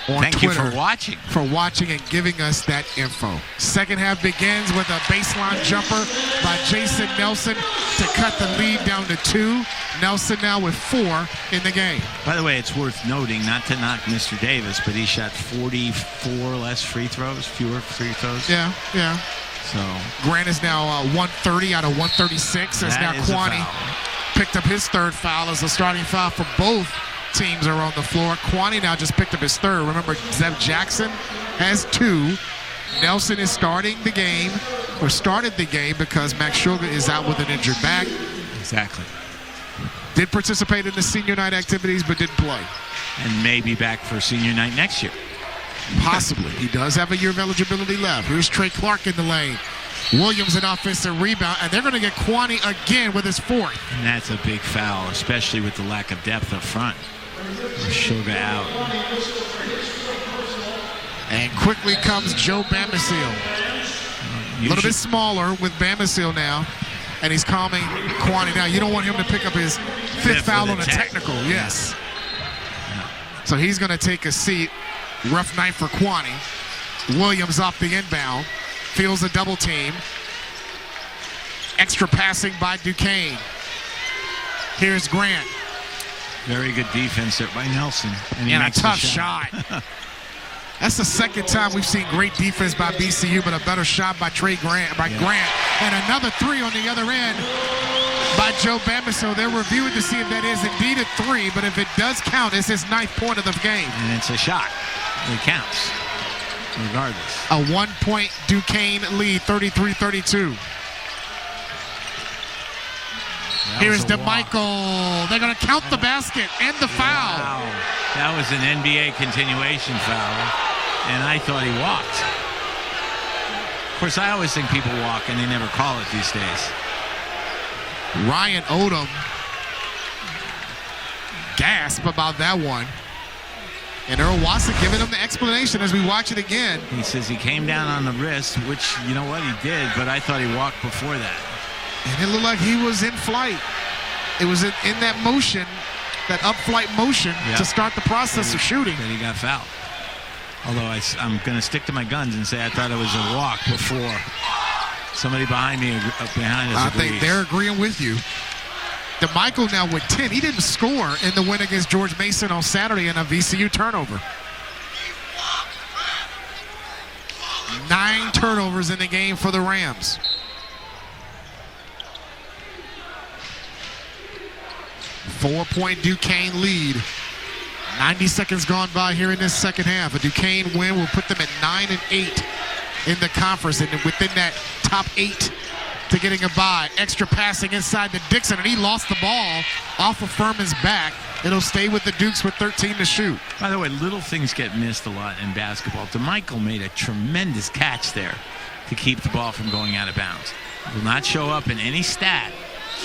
on Thank Twitter. you for watching. For watching and giving us that info. Second half begins with a baseline jumper by Jason Nelson to cut the lead down to 2. Nelson now with 4 in the game. By the way, it's worth noting, not to knock Mr. Davis, but he shot 44 less free throws, fewer free throws. Yeah. So Grant is now 130 out of 136 as now Kwani picked up his 3rd foul as a starting foul for both teams are on the floor. Kwani now just picked up his 3rd. Remember, Zev Jackson has 2. Nelson is starting the game, or started the game, because Max Schulga is out with an injured back. Exactly. Did participate in the senior night activities, but didn't play. And maybe back for senior night next year. Possibly. He does have a year of eligibility left. Here's Trey Clark in the lane. Williams an offensive rebound, and they're going to get Kwani again with his 4th. And that's a big foul, especially with the lack of depth up front. Sugar out. And quickly comes Joe Bamisile. A little bit smaller with Bamisile now, and he's calming Kwani down. You don't want him to pick up his 5th foul on a technical. Yes. So he's going to take a seat. Rough night for Kwani. Williams off the inbound. Feels a double team. Extra passing by Duquesne. Here's Grant. Very good defense there by Nelson. And a tough shot. That's the second time we've seen great defense by VCU, but a better shot by Grant. And another 3 on the other end by Joe Bamisile. They're reviewing to see if that is indeed a 3, but if it does count, it's his 9th point of the game. And it's a shot. It counts, regardless. A 1-point Duquesne lead, 33-32. Here's Demichael. They're going to count the basket and the foul. Wow. That was an NBA continuation foul, and I thought he walked. Of course, I always think people walk, and they never call it these days. Ryan Odom gasped about that one. And Earl Watson giving him the explanation as we watch it again. He says he came down on the wrist, which, you know what, he did, but I thought he walked before that. And it looked like he was in flight. It was in that motion, that up-flight motion to start the process of shooting. Then he got fouled. Although I'm going to stick to my guns and say I thought it was a walk before. Somebody behind me, behind us, I think they're agreeing with you. Demichael now with 10. He didn't score in the win against George Mason on Saturday in a VCU turnover. 9 turnovers in the game for the Rams. Four-point Duquesne lead. 90 seconds gone by here in this second half. A Duquesne win will put them at 9-8 in the conference, and within that top 8 to getting a bye. Extra passing inside to Dixon, and he lost the ball off of Furman's back. It'll stay with the Dukes with 13 to shoot. By the way, little things get missed a lot in basketball. Demichael made a tremendous catch there to keep the ball from going out of bounds. It will not show up in any stat,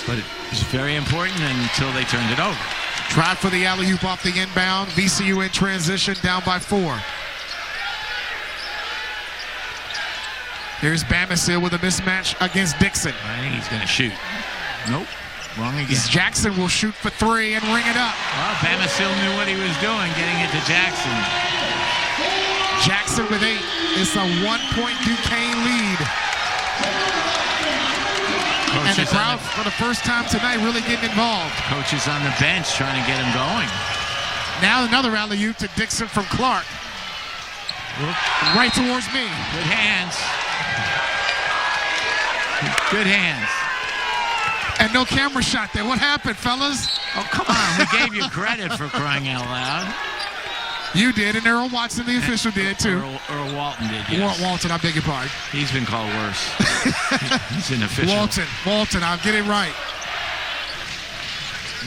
but it was very important until they turned it over. Tried for the alley-oop off the inbound. VCU in transition, down by 4. Here's Bamisile with a mismatch against Dixon. I think he's going to shoot. Nope. Wrong again. Jackson will shoot for 3 and ring it up. Well, Bamisile knew what he was doing, getting it to Jackson. Jackson with 8. It's a 1-point Duquesne lead. And the crowd, for the first time tonight, really getting involved. Coaches on the bench trying to get him going. Now another alley-oop to Dixon from Clark. Right towards me. Good hands. Good hands. And no camera shot there. What happened, fellas? Oh, come on. We gave you credit for crying out loud. You did, and Earl Watson, the official, did, too. Earl Walton did, yes. Walton, I beg your pardon. He's been called worse. He's an official. Walton, I'll get it right.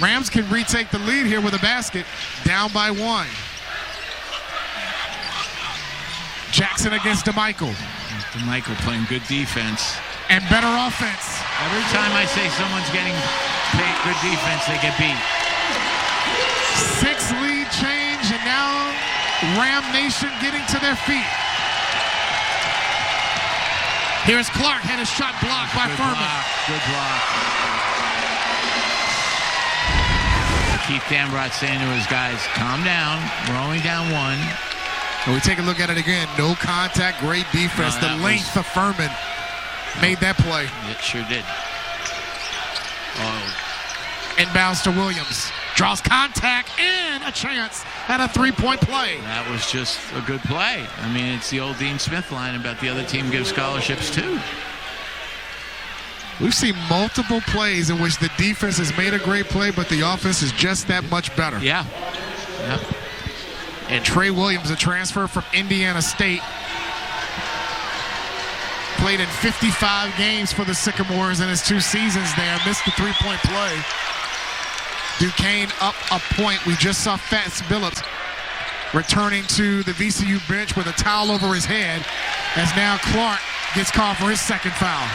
Rams can retake the lead here with a basket, down by 1. Jackson against Demichael. Demichael playing good defense. And better offense. Every time I say someone's getting paid good defense, they get beat. 6 lead change, and now Ram Nation getting to their feet. Here's Clark, had a shot blocked by Furman. Good block. Keith Dambrot saying to his guys, calm down. We're only down 1. And we take a look at it again. No contact, great defense. The length of Furman made that play. It sure did. Oh. Inbounds to Williams. Draws contact and a chance at a three-point play. That was just a good play. I mean, it's the old Dean Smith line about the other team gives scholarships too. We've seen multiple plays in which the defense has made a great play, but the offense is just that much better. Yeah. Yep. And Trey Williams, a transfer from Indiana State, played in 55 games for the Sycamores in his 2 seasons there. Missed the three-point play. Duquesne up a point. We just saw Fats Billups returning to the VCU bench with a towel over his head, as now Clark gets called for his second foul.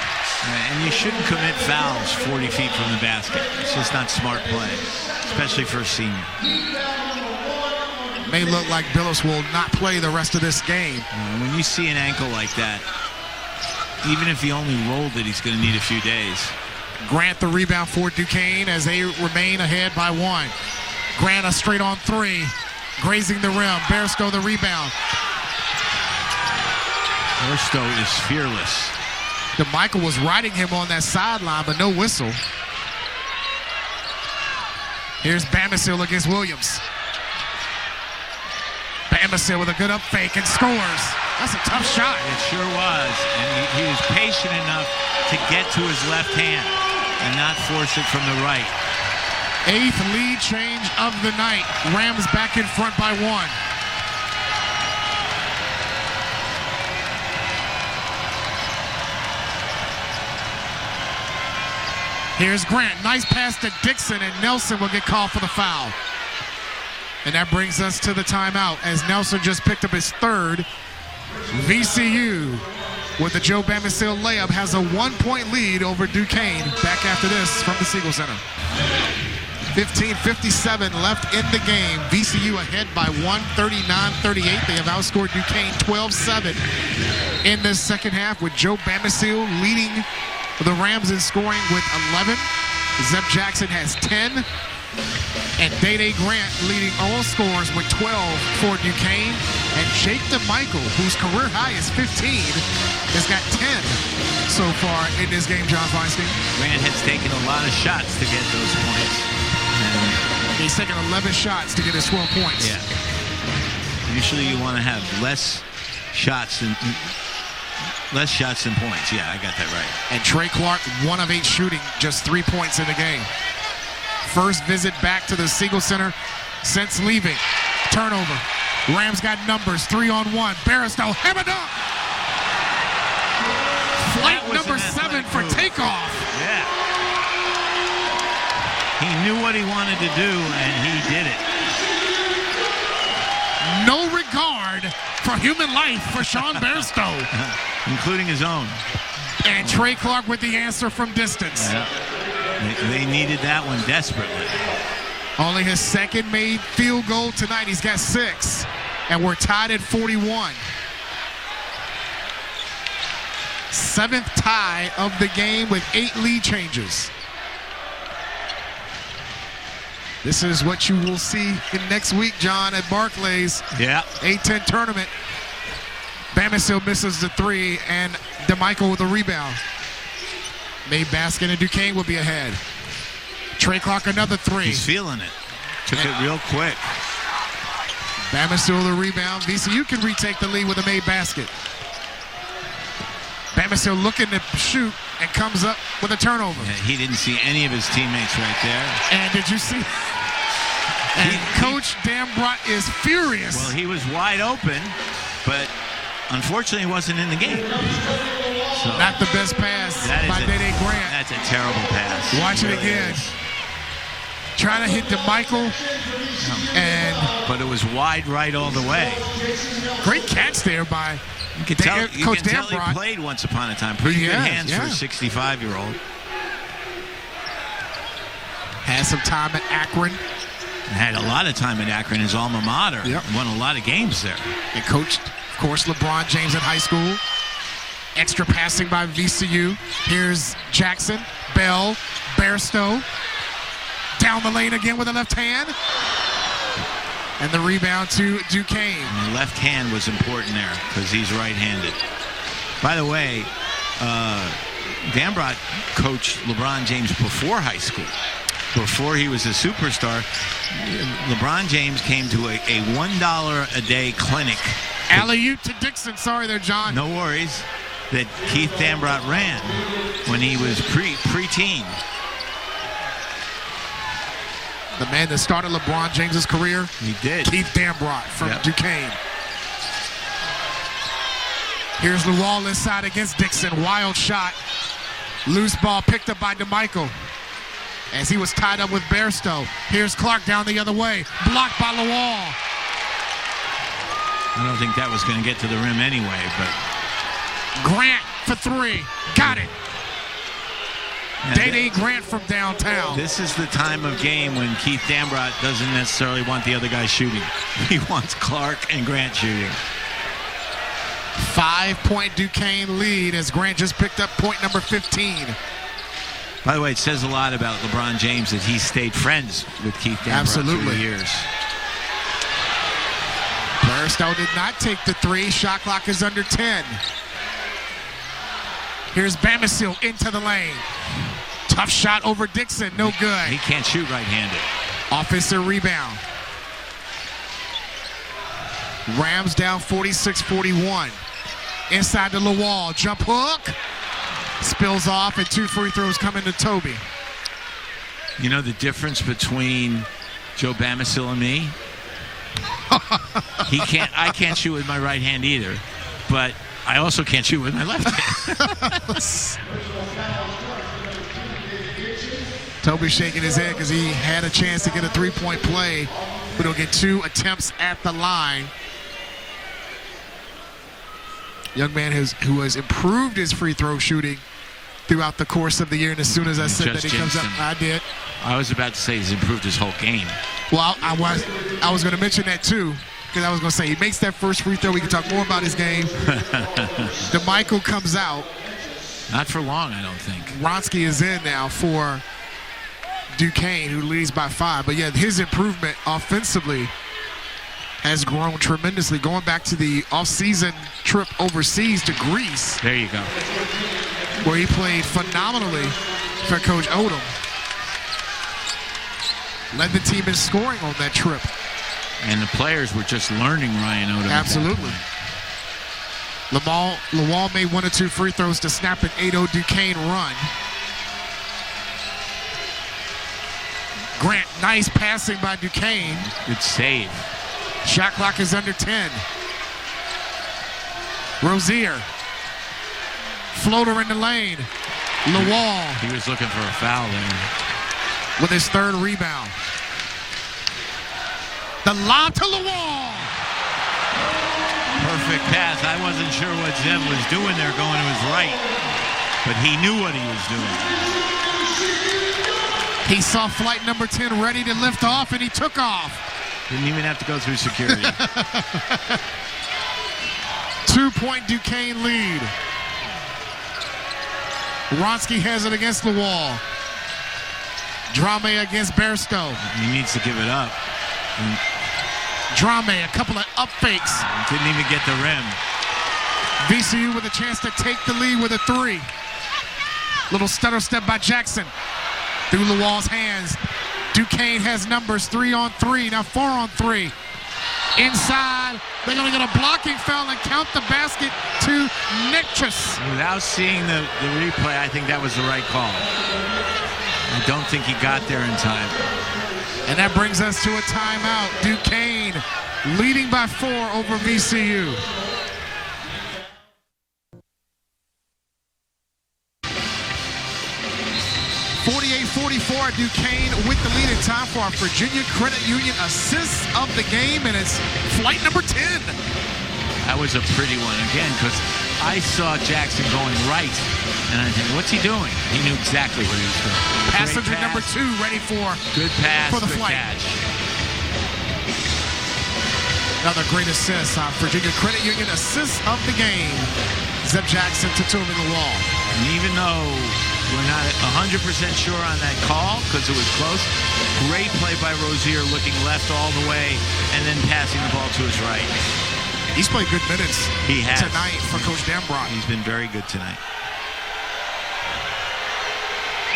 And you shouldn't commit fouls 40 feet from the basket. It's just not smart play, especially for a senior. May look like Billups will not play the rest of this game. When you see an ankle like that, even if he only rolled it, he's going to need a few days. Grant the rebound for Duquesne as they remain ahead by 1. Grant a straight on 3, grazing the rim. Bairstow the rebound. Bairstow is fearless. DeMichael was riding him on that sideline, but no whistle. Here's Bamisile against Williams. Bamisile with a good up fake and scores. That's a tough shot. It sure was. And he was patient enough to get to his left hand and not force it from the right. 8th lead change of the night. Rams back in front by 1. Here's Grant. Nice pass to Dixon, and Nelson will get called for the foul. And that brings us to the timeout as Nelson just picked up his 3rd. VCU, with the Joe Bamisile layup, has a 1-point lead over Duquesne. Back after this from the Siegel Center. 15:57 left in the game. VCU ahead by 1, 39-38. They have outscored Duquesne 12-7 in this second half, with Joe Bamisile leading the Rams in scoring with 11. Zeb Jackson has 10. And Day-Day Grant leading all scores with 12 for Duquesne. And Jake DeMichael, whose career high is 15, has got 10 so far in this game, John Feinstein. Grant has taken a lot of shots to get those points. And he's taken 11 shots to get his 12 points. Yeah. Usually you want to have less shots than points. Yeah, I got that right. And Trey Clark, 1 of 8 shooting, just 3 points in the game. First visit back to the Siegel Center since leaving. Turnover. Rams got numbers. 3-on-1. Bairstow, hammer dunk. Flight number 7 for takeoff. Yeah. He knew what he wanted to do, and he did it. No regard for human life for Sean Bairstow. Including his own. And Trey Clark with the answer from distance. Yeah. They needed that one desperately. Only his 2nd made field goal tonight. He's got 6. And we're tied at 41. 7th tie of the game with 8 lead changes. This is what you will see in next week, John, at Barclays. Yeah. A-10 tournament. Bamisile misses the 3, and DeMichael with a rebound. Made basket, and Duquesne will be ahead. Trey Clark, another 3. He's feeling it. Took it real quick. Bamisile the rebound. VCU can retake the lead with a made basket. Bamisile looking to shoot and comes up with a turnover. Yeah, he didn't see any of his teammates right there. And did you see? And Coach Dambrot is furious. Well, he was wide open, but unfortunately he wasn't in the game. So, not the best pass by Day-Day Grant. That's a terrible pass. Watch it again. Trying to hit DeMichael. But it was wide right all the way. Great catch there by Coach Dambrot. He played once upon a time. Pretty good hands for a 65-year-old. Had some time at Akron. Had a lot of time at Akron, his alma mater. Yep. Won a lot of games there. And coached, of course, LeBron James in high school. Extra passing by VCU. Here's Jackson, Bell, Bairstow. Down the lane again with the left hand. And the rebound to Duquesne. And the left hand was important there because he's right-handed. By the way, Dambrot coached LeBron James before high school. Before he was a superstar, LeBron James came to a $1 a day clinic. Alley-oop to Dixon. Sorry there, John. No worries. That Keith Dambrot ran when he was preteen. The man that started LeBron James's career. He did. Keith Dambrot from Duquesne. Here's Luol inside against Dixon. Wild shot. Loose ball picked up by DeMichael as he was tied up with Bairstow. Here's Clark down the other way. Blocked by Luol. I don't think that was going to get to the rim anyway, but... Grant for three. Got it. Day Grant from downtown. This is the time of game when Keith Dambrot doesn't necessarily want the other guy shooting. He wants Clark and Grant shooting. 5-point Duquesne lead as Grant just picked up point number 15. By the way, it says a lot about LeBron James that he stayed friends with Keith Dambrot through the years. Bairstow did not take the three. Shot clock is under 10. Here's Bamisile into the lane. Tough shot over Dixon. No good. He can't shoot right-handed. Offensive rebound. Rams down 46-41. Inside to Luol. Jump hook. Spills off, and 2 free throws coming to Toby. You know the difference between Joe Bamisile and me? I can't shoot with my right hand either, but I also can't shoot with my left hand. Toby shaking his head because he had a chance to get a three-point play, but he'll get 2 attempts at the line. Young man who has improved his free throw shooting throughout the course of the year, and as soon as I said that he comes up, I did. I was about to say he's improved his whole game. Well, I was going to mention that too, because I was going to say he makes that first free throw. We can talk more about his game. DeMichael comes out. Not for long, I don't think. Wronski is in now for Duquesne, who leads by 5. But yeah, his improvement offensively has grown tremendously, going back to the off-season trip overseas to Greece. There you go. Where he played phenomenally for Coach Odom. Led the team in scoring on that trip. And the players were just learning Ryan Odom. Absolutely. Luol made 1 or 2 free throws to snap an 8-0 Duquesne run. Grant, nice passing by Duquesne. Good save. Shot clock is under 10. Rozier. Floater in the lane. Luol. He was looking for a foul there. With his 3rd rebound. The lob to Luol. Perfect pass. I wasn't sure what Zev was doing there going to his right, but he knew what he was doing. He saw flight number 10 ready to lift off, and he took off. Didn't even have to go through security. 2-point Duquesne lead. Wronski has it against Luol. Drame against Bairstow. He needs to give it up. Drame, a couple of up fakes. Didn't even get the rim. VCU with a chance to take the lead with a 3. Little stutter step by Jackson. Through Luol's hands. Duquesne has numbers 3 on 3, now 4 on 3. Inside, they're going to get a blocking foul and count the basket to Nectris. Without seeing the replay, I think that was the right call. I don't think he got there in time. And that brings us to a timeout. Duquesne leading by 4 over VCU. Duquesne with the lead in time for our Virginia Credit Union assists of the game, and it's flight number 10. That was a pretty one, again, because I saw Jackson going right, and I think, what's he doing? He knew exactly what he was doing. Passenger number 2 ready for good pass, for the good flight. Catch. Another great assist. Virginia Credit Union assists of the game. Zeb Jackson to Toby Luol. And even though We're not 100% sure on that call because it was close. Great play by Rozier, looking left all the way and then passing the ball to his right. He's played good minutes tonight for Coach Dambrot. He's been very good tonight.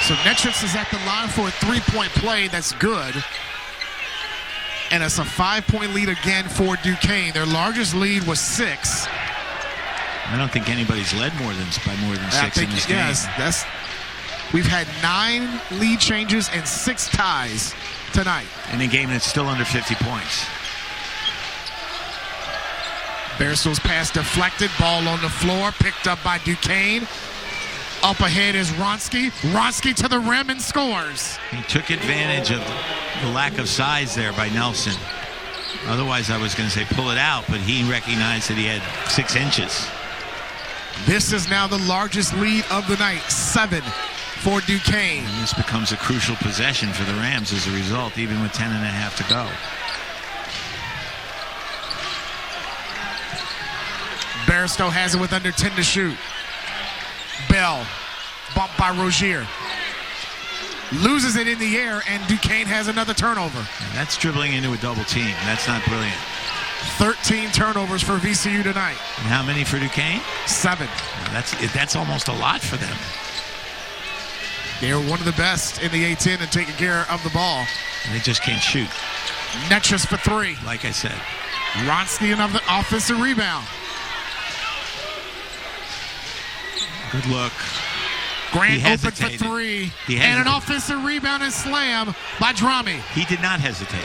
So Netris is at the line for a three-point play. That's good. And it's a 5-point lead again for Duquesne. Their largest lead was 6. I don't think anybody's led by more than 6 in this game. Yes, we've had 9 lead changes and 6 ties tonight. In a game that's still under 50 points. Barstow's pass deflected, ball on the floor, picked up by Duquesne. Up ahead is Wronski. Wronski to the rim and scores. He took advantage of the lack of size there by Nelson. Otherwise, I was going to say pull it out, but he recognized that he had 6 inches. This is now the largest lead of the night, 7 for Duquesne. And this becomes a crucial possession for the Rams as a result, even with 10.5 to go. Barstow has it with under 10 to shoot. Bell, bumped by Rozier. Loses it in the air, and Duquesne has another turnover. That's dribbling into a double team. That's not brilliant. 13 turnovers for VCU tonight. And how many for Duquesne? 7. That's almost a lot for them. They're one of the best in the A-10 and taking care of the ball. And they just can't shoot. Netris for 3. Like I said. Wronski another offensive rebound. Good look. Grant open for 3. And an offensive rebound and slam by Drami. He did not hesitate.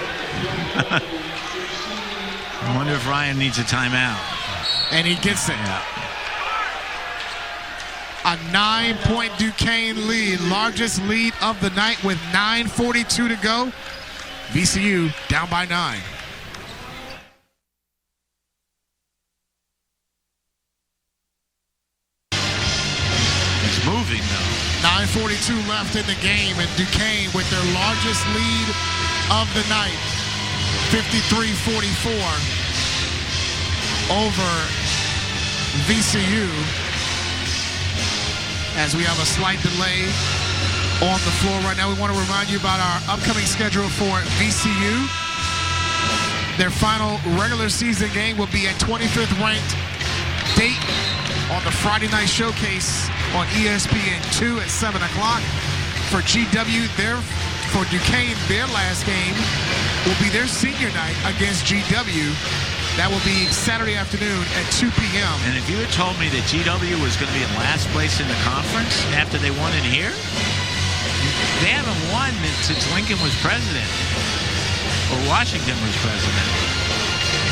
I wonder if Ryan needs a timeout. And he gets it. Yeah. A 9-point Duquesne lead. Largest lead of the night with 9:42 to go. VCU down by 9. He's moving though. 9:42 left in the game, and Duquesne with their largest lead of the night. 53-44 over VCU. As we have a slight delay on the floor right now, we want to remind you about our upcoming schedule for VCU. Their final regular season game will be at 25th ranked Dayton on the Friday night showcase on ESPN2 at 7 o'clock. For GW, for Duquesne, their last game will be their senior night against GW. That will be Saturday afternoon at 2 p.m. And if you had told me that GW was going to be in last place in the conference after they won in here, they haven't won since Lincoln was president or Washington was president.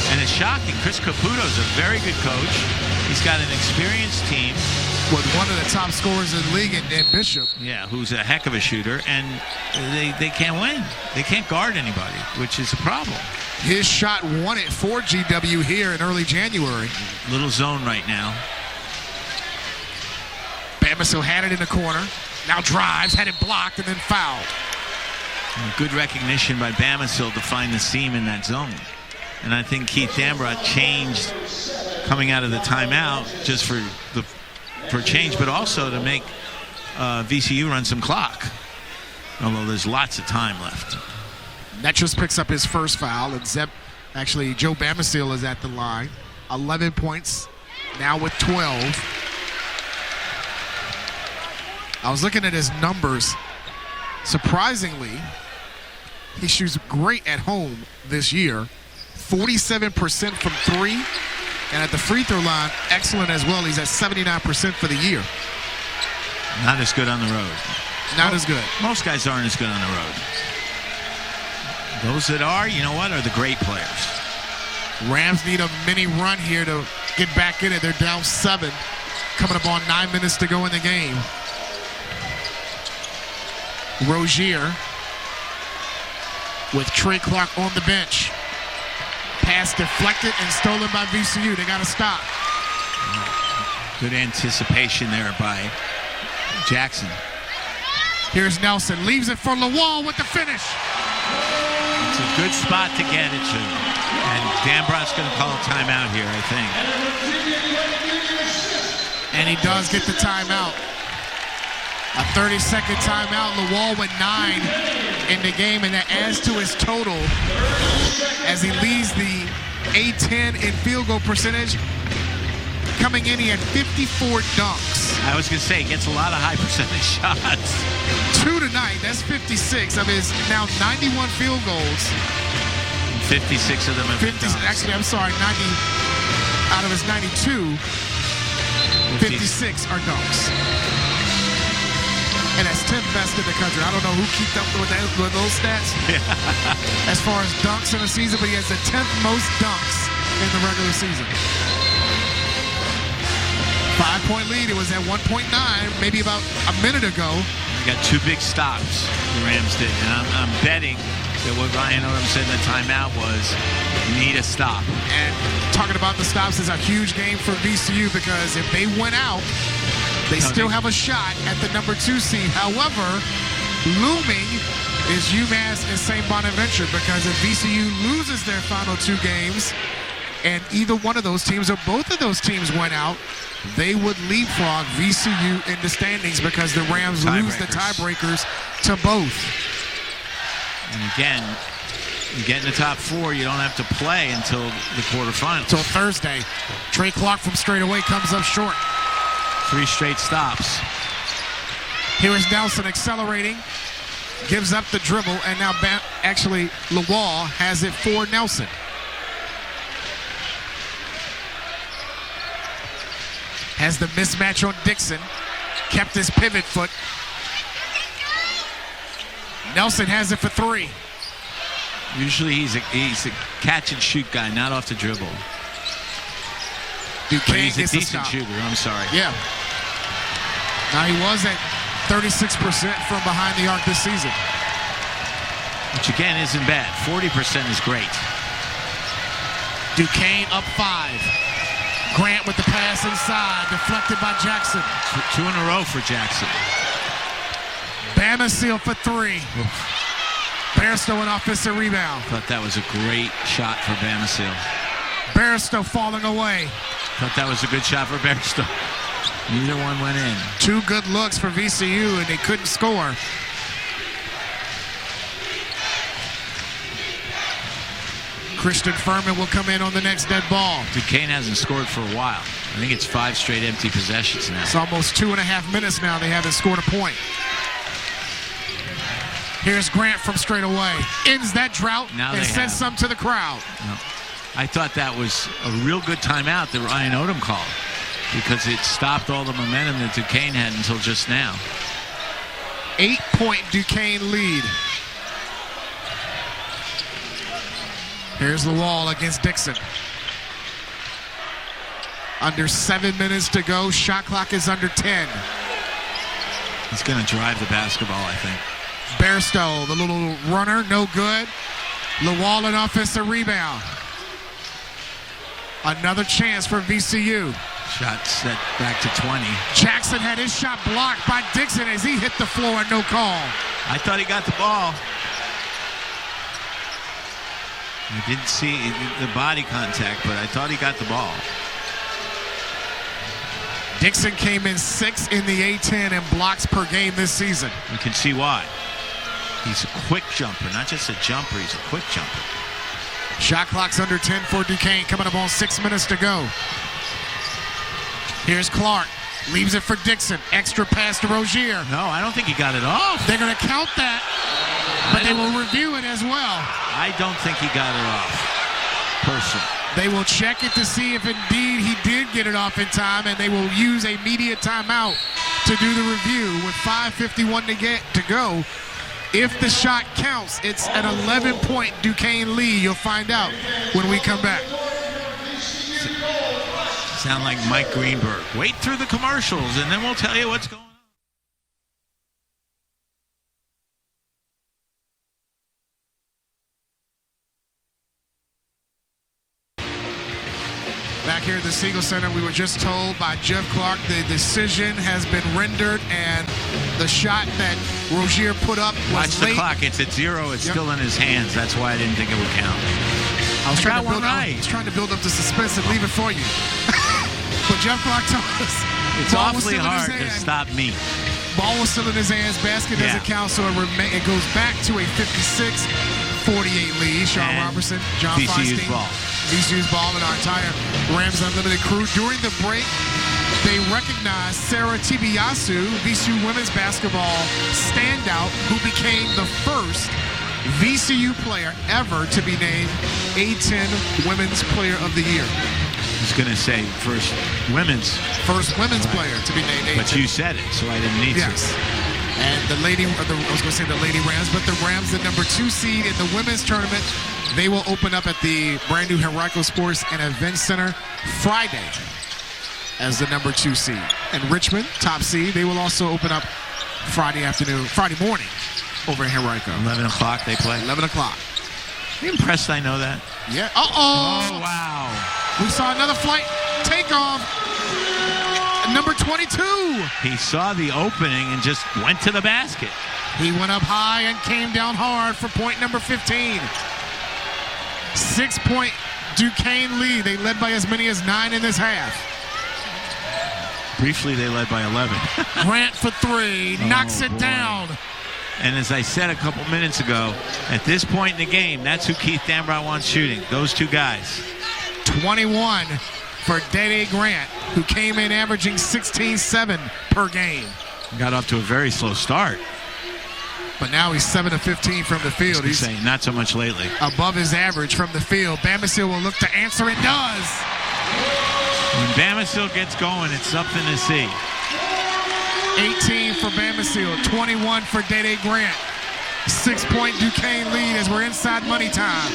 And it's shocking. Chris Caputo's a very good coach. He's got an experienced team. With one of the top scorers in the league in Bishop. Yeah, who's a heck of a shooter. And they can't win. They can't guard anybody, which is a problem. His shot won it for GW here in early January. Little zone right now. Bamisile had it in the corner. Now drives, had it blocked, and then fouled. And good recognition by Bamisile to find the seam in that zone. And I think Keith Dambrot changed coming out of the timeout just for change, but also to make VCU run some clock. Although there's lots of time left. Netris picks up his first foul, and Joe Bamisile is at the line. 11 points, now with 12. I was looking at his numbers. Surprisingly, he shoots great at home this year. 47% from 3. And at the free throw line, excellent as well. He's at 79% for the year. Not as good on the road. Not as good. Most guys aren't as good on the road. Those that are, you know what, are the great players. Rams need a mini run here to get back in it. They're down 7, coming up on 9 minutes to go in the game. Rozier with Trey Clark on the bench. Pass deflected and stolen by VCU. They got to stop. Good anticipation there by Jackson. Here's Nelson. Leaves it for Lawal with the finish. It's a good spot to get it to. And Dambrot's going to call a timeout here, I think. And he does get the timeout. A 30-second timeout. Lawal with 9 in the game, and that adds to his total as he leads the A-10 in field goal percentage. Coming in, he had 54 dunks. I was going to say, he gets a lot of high percentage shots. 2 tonight. That's 56 of his now 91 field goals. 56 of them have been dunks. Actually, I'm sorry, 90 out of his 92, 56 are dunks. And that's 10th best in the country. I don't know who kept up with those stats as far as dunks in the season, but he has the 10th most dunks in the regular season. 5-point lead. It was at 1.9 maybe about a minute ago. They got 2 big stops, the Rams did. And I'm betting that what Ryan Odom said in the timeout was, need a stop. And talking about the stops is a huge game for VCU because if they win out, they still have a shot at the number 2 seed. However, looming is UMass and St. Bonaventure, because if VCU loses their final 2 games and either one of those teams or both of those teams went out, they would leapfrog VCU in the standings because the Rams lose the tiebreakers to both. And again, you get in the top 4, you don't have to play until the quarterfinals. Until Thursday. Trey Clark from straightaway comes up short. 3 straight stops. Here is Nelson accelerating, gives up the dribble, and now actually Lawal has it for Nelson. Has the mismatch on Dixon, kept his pivot foot. Nelson has it for 3. Usually he's a catch and shoot guy, not off the dribble. Duquesne he's a gets decent a stop. shooter, I'm sorry. Yeah. Now he was at 36% from behind the arc this season. Which again isn't bad. 40% is great. Duquesne up 5. Grant with the pass inside, deflected by Jackson. 2 in a row for Jackson. Bamisile for 3. Bairstow an offensive rebound. Thought that was a great shot for Bamisile. Bairstow falling away. Thought that was a good shot for Bairstow. Neither one went in. 2 good looks for VCU, and they couldn't score. Christian Furman will come in on the next dead ball. Duquesne hasn't scored for a while. I think it's 5 straight empty possessions now. It's almost 2.5 minutes now they haven't scored a point. Here's Grant from straight away. Ends that drought and sends some to the crowd. No. I thought that was a real good timeout that Ryan Odom called, because it stopped all the momentum that Duquesne had until just now. 8-point Duquesne lead. Here's Lawal against Dixon. Under 7 minutes to go. Shot clock is under 10. He's going to drive the basketball, I think. Bairstow, the little runner, no good. Lawal an offensive rebound. Another chance for VCU. Shot set back to 20. Jackson had his shot blocked by Dixon as he hit the floor and no call. I thought he got the ball. I didn't see the body contact, but I thought he got the ball. Dixon came in 6th in the A-10 in blocks per game this season. You can see why. He's a quick jumper, not just a jumper, he's a quick jumper. Shot clock's under 10 for Duquesne, coming up on 6 minutes to go. Here's Clark, leaves it for Dixon. Extra pass to Rozier. No, I don't think he got it off. They're going to count that, but they will review it as well. I don't think he got it off, personally. They will check it to see if indeed he did get it off in time, and they will use a media timeout to do the review with 5:51 to go. If the shot counts, it's an 11-point Duquesne lead. You'll find out when we come back. Sound like Mike Greenberg. Wait through the commercials, and then we'll tell you what's going on. Back here at the Siegel Center, we were just told by Jeff Clark the decision has been rendered, and the shot that Rozier put up was late. Watch the clock. It's at 0. It's still in his hands. That's why I didn't think it would count. I was trying to build up the suspense and leave it for you. But Jeff Clark told us it's awfully hard to stop me. Ball was still in his hands. Basket doesn't count, so it goes back to a 56-48 lead. Sean Robertson, John VCU's Feinstein. ball. VCU's ball and our entire Rams Unlimited crew. During the break, they recognized Sarah Tibiasu, VCU women's basketball standout, who became the first VCU player ever to be named A10 Women's Player of the Year. I was going to say first women's player to be named A10. But you said it, so I didn't need to. Yes. And I was going to say the Lady Rams, but the Rams, the number 2 seed in the women's tournament, they will open up at the brand new Henrico Sports and Event Center Friday as the number 2 seed. And Richmond, top seed, they will also open up Friday morning over in Henrico. 11 o'clock they play. 11 o'clock. Are you impressed I know that? Yeah. Oh, wow. We saw another flight take off. Number 22. He saw the opening and just went to the basket. He went up high and came down hard for point number 15. 6-point Duquesne lead. They led by as many as 9 in this half. Briefly, they led by 11. Grant for 3. Knocks it down. And as I said a couple minutes ago, at this point in the game, that's who Keith Dambrot wants shooting. Those 2 guys. 21 for Dede Grant, who came in averaging 16-7 per game. Got off to a very slow start. But now he's 7 of 15 from the field. He's saying not so much lately. Above his average from the field. Bamisile will look to answer and does. When Bamisile gets going, it's something to see. 18 for Bamisile, 21 for Dede Grant. 6-point Duquesne lead as we're inside money time.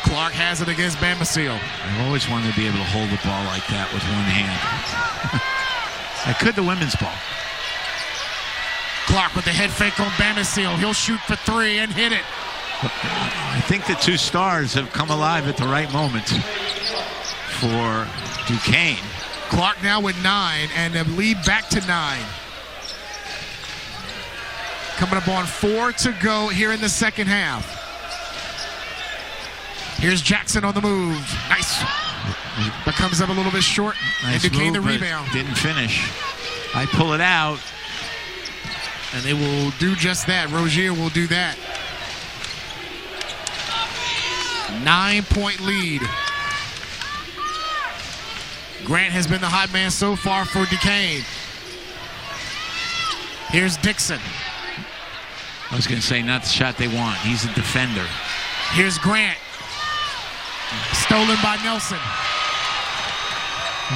Clark has it against Bamisile. I've always wanted to be able to hold the ball like that with one hand. I could the women's ball. Clark with the head fake on Bamisile. He'll shoot for 3 and hit it. I think the 2 stars have come alive at the right moment for Duquesne. Clark now with 9 and the lead back to 9. Coming up on 4 to go here in the second half. Here's Jackson on the move. Nice. But comes up a little bit short. Nice and Duquesne move, the rebound. Didn't finish. I pull it out. And they will do just that. Rozier will do that. 9-point lead. Grant has been the hot man so far for Duquesne. Here's Dixon. I was going to say not the shot they want. He's a defender. Here's Grant. Stolen by Nelson.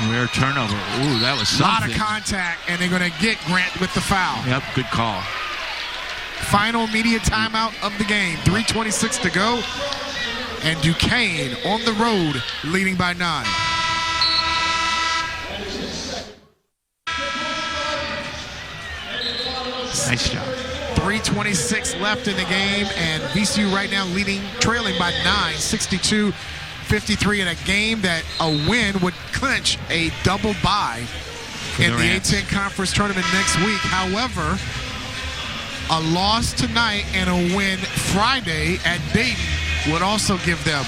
Rare turnover. Ooh, that was something. A lot of contact, and they're going to get Grant with the foul. Yep, good call. Final media timeout of the game. 3:26 to go. And Duquesne on the road, leading by 9. Nice job. 3:26 left in the game, and VCU right now trailing by 9, 62-53 in a game that a win would clinch a double bye in the A10 Conference Tournament next week. However, a loss tonight and a win Friday at Dayton would also give them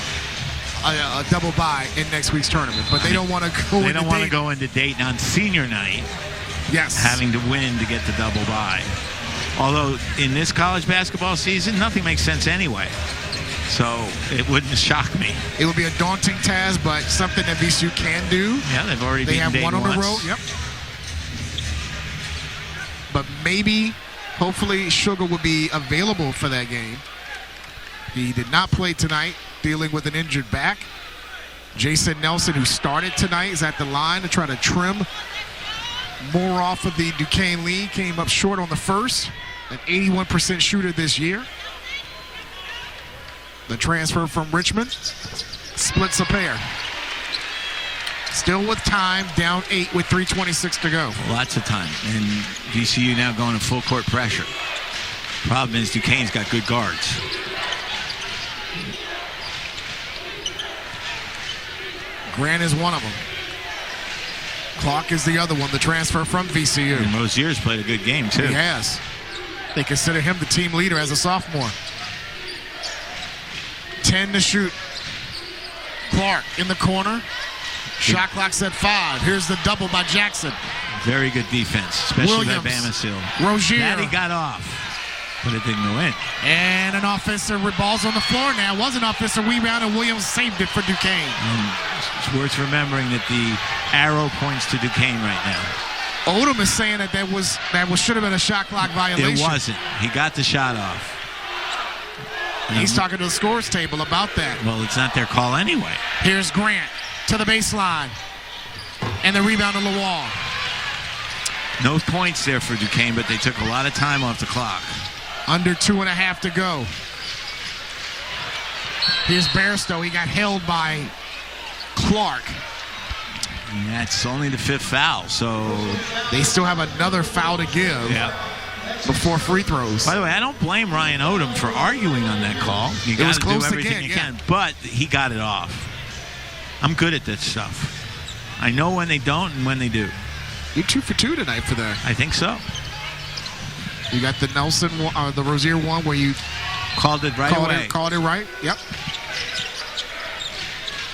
a double bye in next week's tournament. But they don't want to go into Dayton. They don't want to go into Dayton on senior night. Yes. Having to win to get the double bye. Although in this college basketball season, nothing makes sense anyway. So it wouldn't shock me. It would be a daunting task, but something that VCU can do. Yeah, they've already beaten Dayton one on once. the road. Yep. But maybe, hopefully, Sugar will be available for that game. He did not play tonight, dealing with an injured back. Jason Nelson, who started tonight, is at the line to try to trim more off of the Duquesne lead. Came up short on the first. An 81% shooter this year. The transfer from Richmond splits a pair. Still with time, down 8 with 3:26 to go. Lots of time. And VCU now going to full court pressure. Problem is Duquesne's got good guards. Grant is one of them. Clark is the other one, the transfer from VCU. And Rozier's played a good game, too. He has. They consider him the team leader as a sophomore. 10 to shoot. Clark in the corner. Shot clock's at 5. Here's the double by Jackson. Very good defense, especially by Williams. Bamisile. Rozier. That he got off, but it didn't go in. And an offensive ball's on the floor now. Was an offensive rebound, and Williams saved it for Duquesne. It's worth remembering that the arrow points to Duquesne right now. Odom is saying that should have been a shot clock violation. It wasn't. He got the shot off. He's talking to the scores table about that. Well, it's not their call anyway. Here's Grant to the baseline. And the rebound to Lawal. No points there for Duquesne, but they took a lot of time off the clock. Under 2.5 to go. Here's Bairstow. He got held by Clark. And that's only the 5th foul, so they still have another foul to give before free throws. By the way, I don't blame Ryan Odom for arguing on that call. You got to do everything you can, but he got it off. I'm good at this stuff. I know when they don't and when they do. You're 2 for 2 tonight for that. I think so. You got the Nelson, the Rozier one where you called it right away. Called it right. Yep.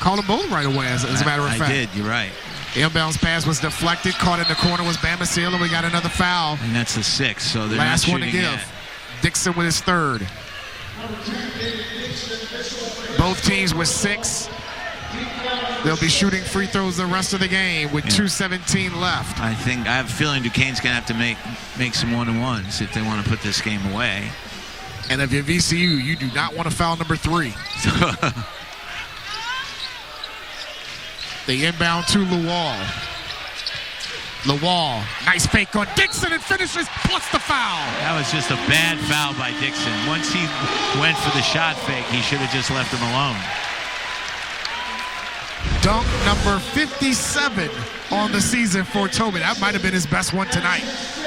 Called them both right away, as a matter of fact. I did. You're right. Inbounds pass was deflected. Caught in the corner was Bamisile, and we got another foul. And that's the 6th, so they're last not one to give. Yet. Dixon with his 3rd. Both teams with 6. They'll be shooting free throws the rest of the game with 2:17 left. I have a feeling Duquesne's going to have to make some one-and-ones if they want to put this game away. And if you're VCU, you do not want to foul number 3. They inbound to Lawal. Lawal, nice fake on Dixon and finishes plus the foul. That was just a bad foul by Dixon. Once he went for the shot fake, he should have just left him alone. Dunk number 57 on the season for Toby. That might have been his best one tonight.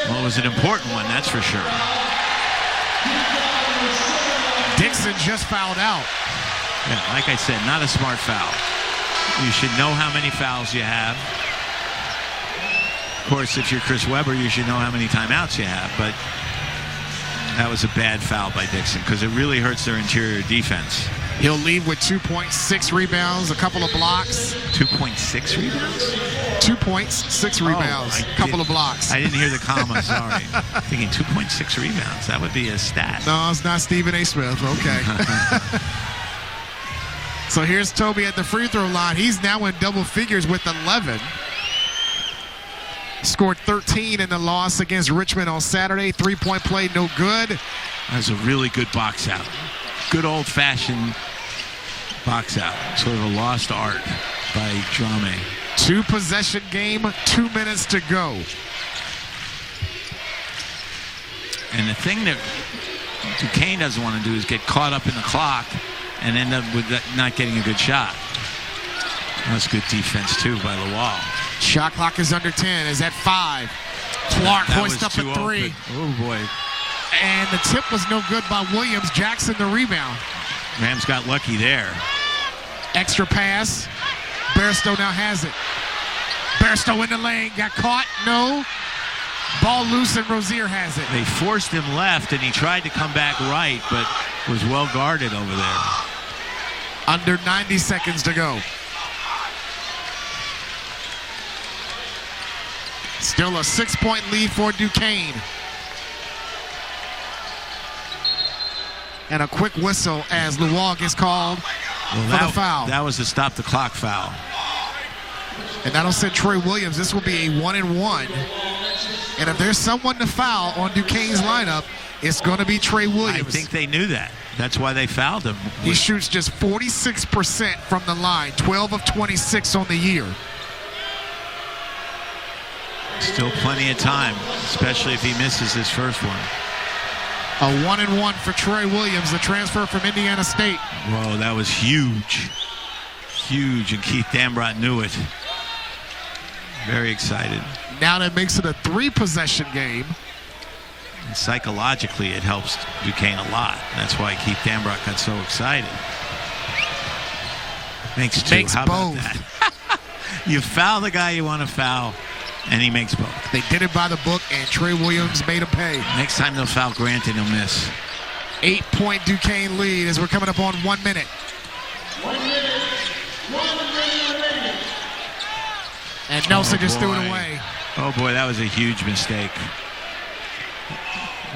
Well, it was an important one, that's for sure. Dixon just fouled out. Yeah, like I said, not a smart foul. You should know how many fouls you have. Of course, if you're Chris Webber, you should know how many timeouts you have. But that was a bad foul by Dixon because it really hurts their interior defense. He'll leave with 2.6 rebounds, a couple of blocks. 2.6 rebounds? 2 points, 6 rebounds, a couple of blocks. I didn't hear the comma, sorry. Thinking 2.6 rebounds. That would be a stat. No, it's not Stephen A. Smith. Okay. So here's Toby at the free throw line. He's now in double figures with 11. Scored 13 in the loss against Richmond on Saturday. 3-point play, no good. That was a really good box out. Good old-fashioned box out. Sort of a lost art by Drame. 2-possession game, 2 minutes to go. And the thing that Duquesne doesn't want to do is get caught up in the clock and end up with not getting a good shot. That's good defense, too, by Lawal. Shot clock is under 10. Is at 5. Clark hoists up a 3. Open. Oh, boy. And the tip was no good by Williams. Jackson the rebound. Rams got lucky there. Extra pass. Bairstow now has it. Bairstow in the lane. Got caught. No. Ball loose and Rozier has it. They forced him left, and he tried to come back right, but was well guarded over there. Under 90 seconds to go. Still a 6-point lead for Duquesne. And a quick whistle as Lawal gets called for the foul. That was the stop the clock foul. And that'll send Troy Williams. This will be a 1-and-1. And if there's someone to foul on Duquesne's lineup, it's going to be Trey Williams. I think they knew that. That's why they fouled him. He shoots just 46% from the line, 12 of 26 on the year. Still plenty of time, especially if he misses his first one. A 1-and-1 for Trey Williams, the transfer from Indiana State. Whoa, that was huge. Huge, and Keith Dambrot knew it. Very excited. Now that makes it a 3-possession game. And psychologically, it helps Duquesne a lot. That's why Keith Dambrot got so excited. Makes 2. Makes How both. about that? You foul the guy you want to foul, and he makes both. They did it by the book, and Trey Williams made him pay. Next time they'll foul Grant and he'll miss. 8-point Duquesne lead as we're coming up on 1 minute. And Nelson just threw it away. Oh, boy, that was a huge mistake.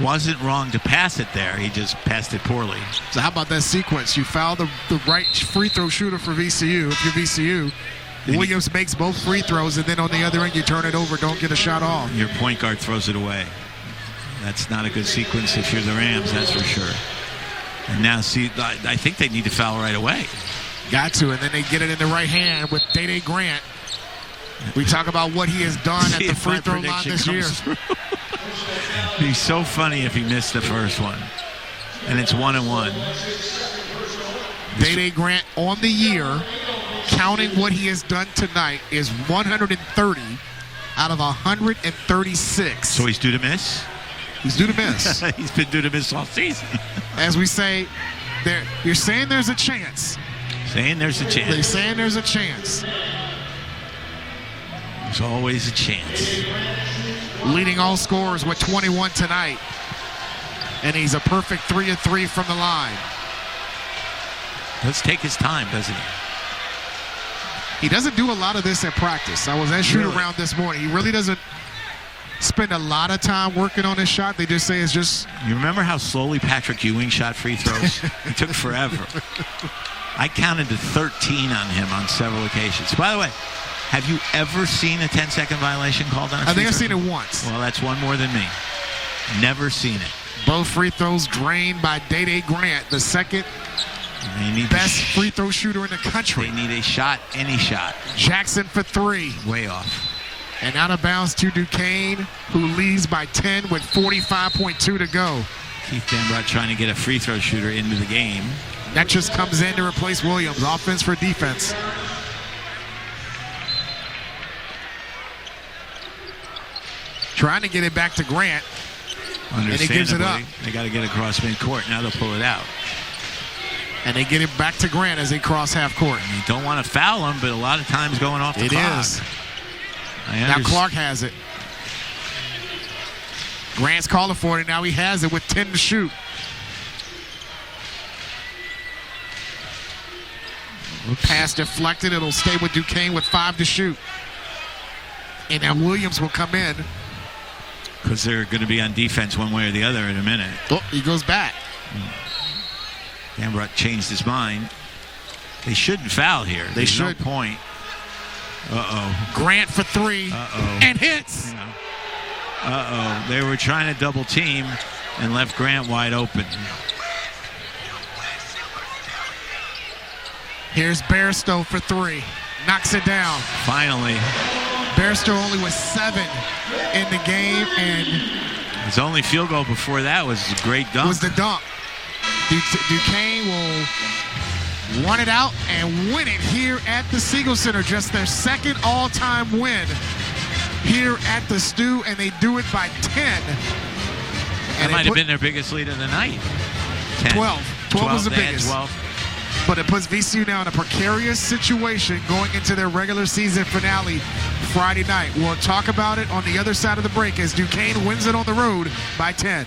Wasn't wrong to pass it there. He just passed it poorly. So how about that sequence? You foul the right free throw shooter for VCU. If you're VCU, Williams makes both free throws, and then on the other end, you turn it over, don't get a shot off. Your point guard throws it away. That's not a good sequence if you're the Rams, that's for sure. And now, see, I think they need to foul right away. Got to, and then they get it in the right hand with Day Grant. We talk about what he has done at the free throw line this year. It'd be so funny if he missed the first one. And it's 1-1. Day Grant on the year, counting what he has done tonight, is 130 out of 136. So he's due to miss? He's due to miss. He's been due to miss all season. As we say, you're saying there's a chance. Saying there's a chance. They're saying there's a chance. There's always a chance. Leading all scorers with 21 tonight. And he's a perfect 3 of 3 from the line. Let's take his time, doesn't he? He doesn't do a lot of this at practice. I was at shoot around this morning. He really doesn't spend a lot of time working on his shot. They just say it's just... You remember how slowly Patrick Ewing shot free throws? It took forever. I counted to 13 on him on several occasions. By the way, have you ever seen a 10-second violation called on a free throw? I think I've seen it once. Well, that's one more than me. Never seen it. Both free throws drained by Day Grant, the second best free throw shooter in the country. They need a shot, any shot. Jackson for 3. Way off. And out of bounds to Duquesne, who leads by 10 with 45.2 to go. Keith Dambrot trying to get a free throw shooter into the game. That just comes in to replace Williams. Offense for defense. Trying to get it back to Grant. And he gives it up. They got to get across midcourt. Now they'll pull it out. And they get it back to Grant as they cross half court. And you don't want to foul him, but a lot of times going off the clock. It is. Now Clark has it. Grant's calling for it, and now he has it with 10 to shoot. Pass deflected. It'll stay with Duquesne with 5 to shoot. And now Williams will come in. Because they're going to be on defense one way or the other in a minute. Oh, he goes back. Dambrot changed his mind. They shouldn't foul here. There's should. No point. Uh-oh. Grant for 3. Uh-oh. And hits. Yeah. Uh-oh. They were trying to double team and left Grant wide open. Here's Bairstow for 3. Knocks it down. Finally. Bairstow only was 7 in the game, and his only field goal before that was a great dunk. Was the dunk. Duquesne will run it out and win it here at the Siegel Center. Just their second all-time win here at the Stew, and they do it by 10. That might have been their biggest lead of the night. 10. 12 was the biggest. 12. But it puts VCU now in a precarious situation going into their regular season finale Friday night. We'll talk about it on the other side of the break as Duquesne wins it on the road by 10.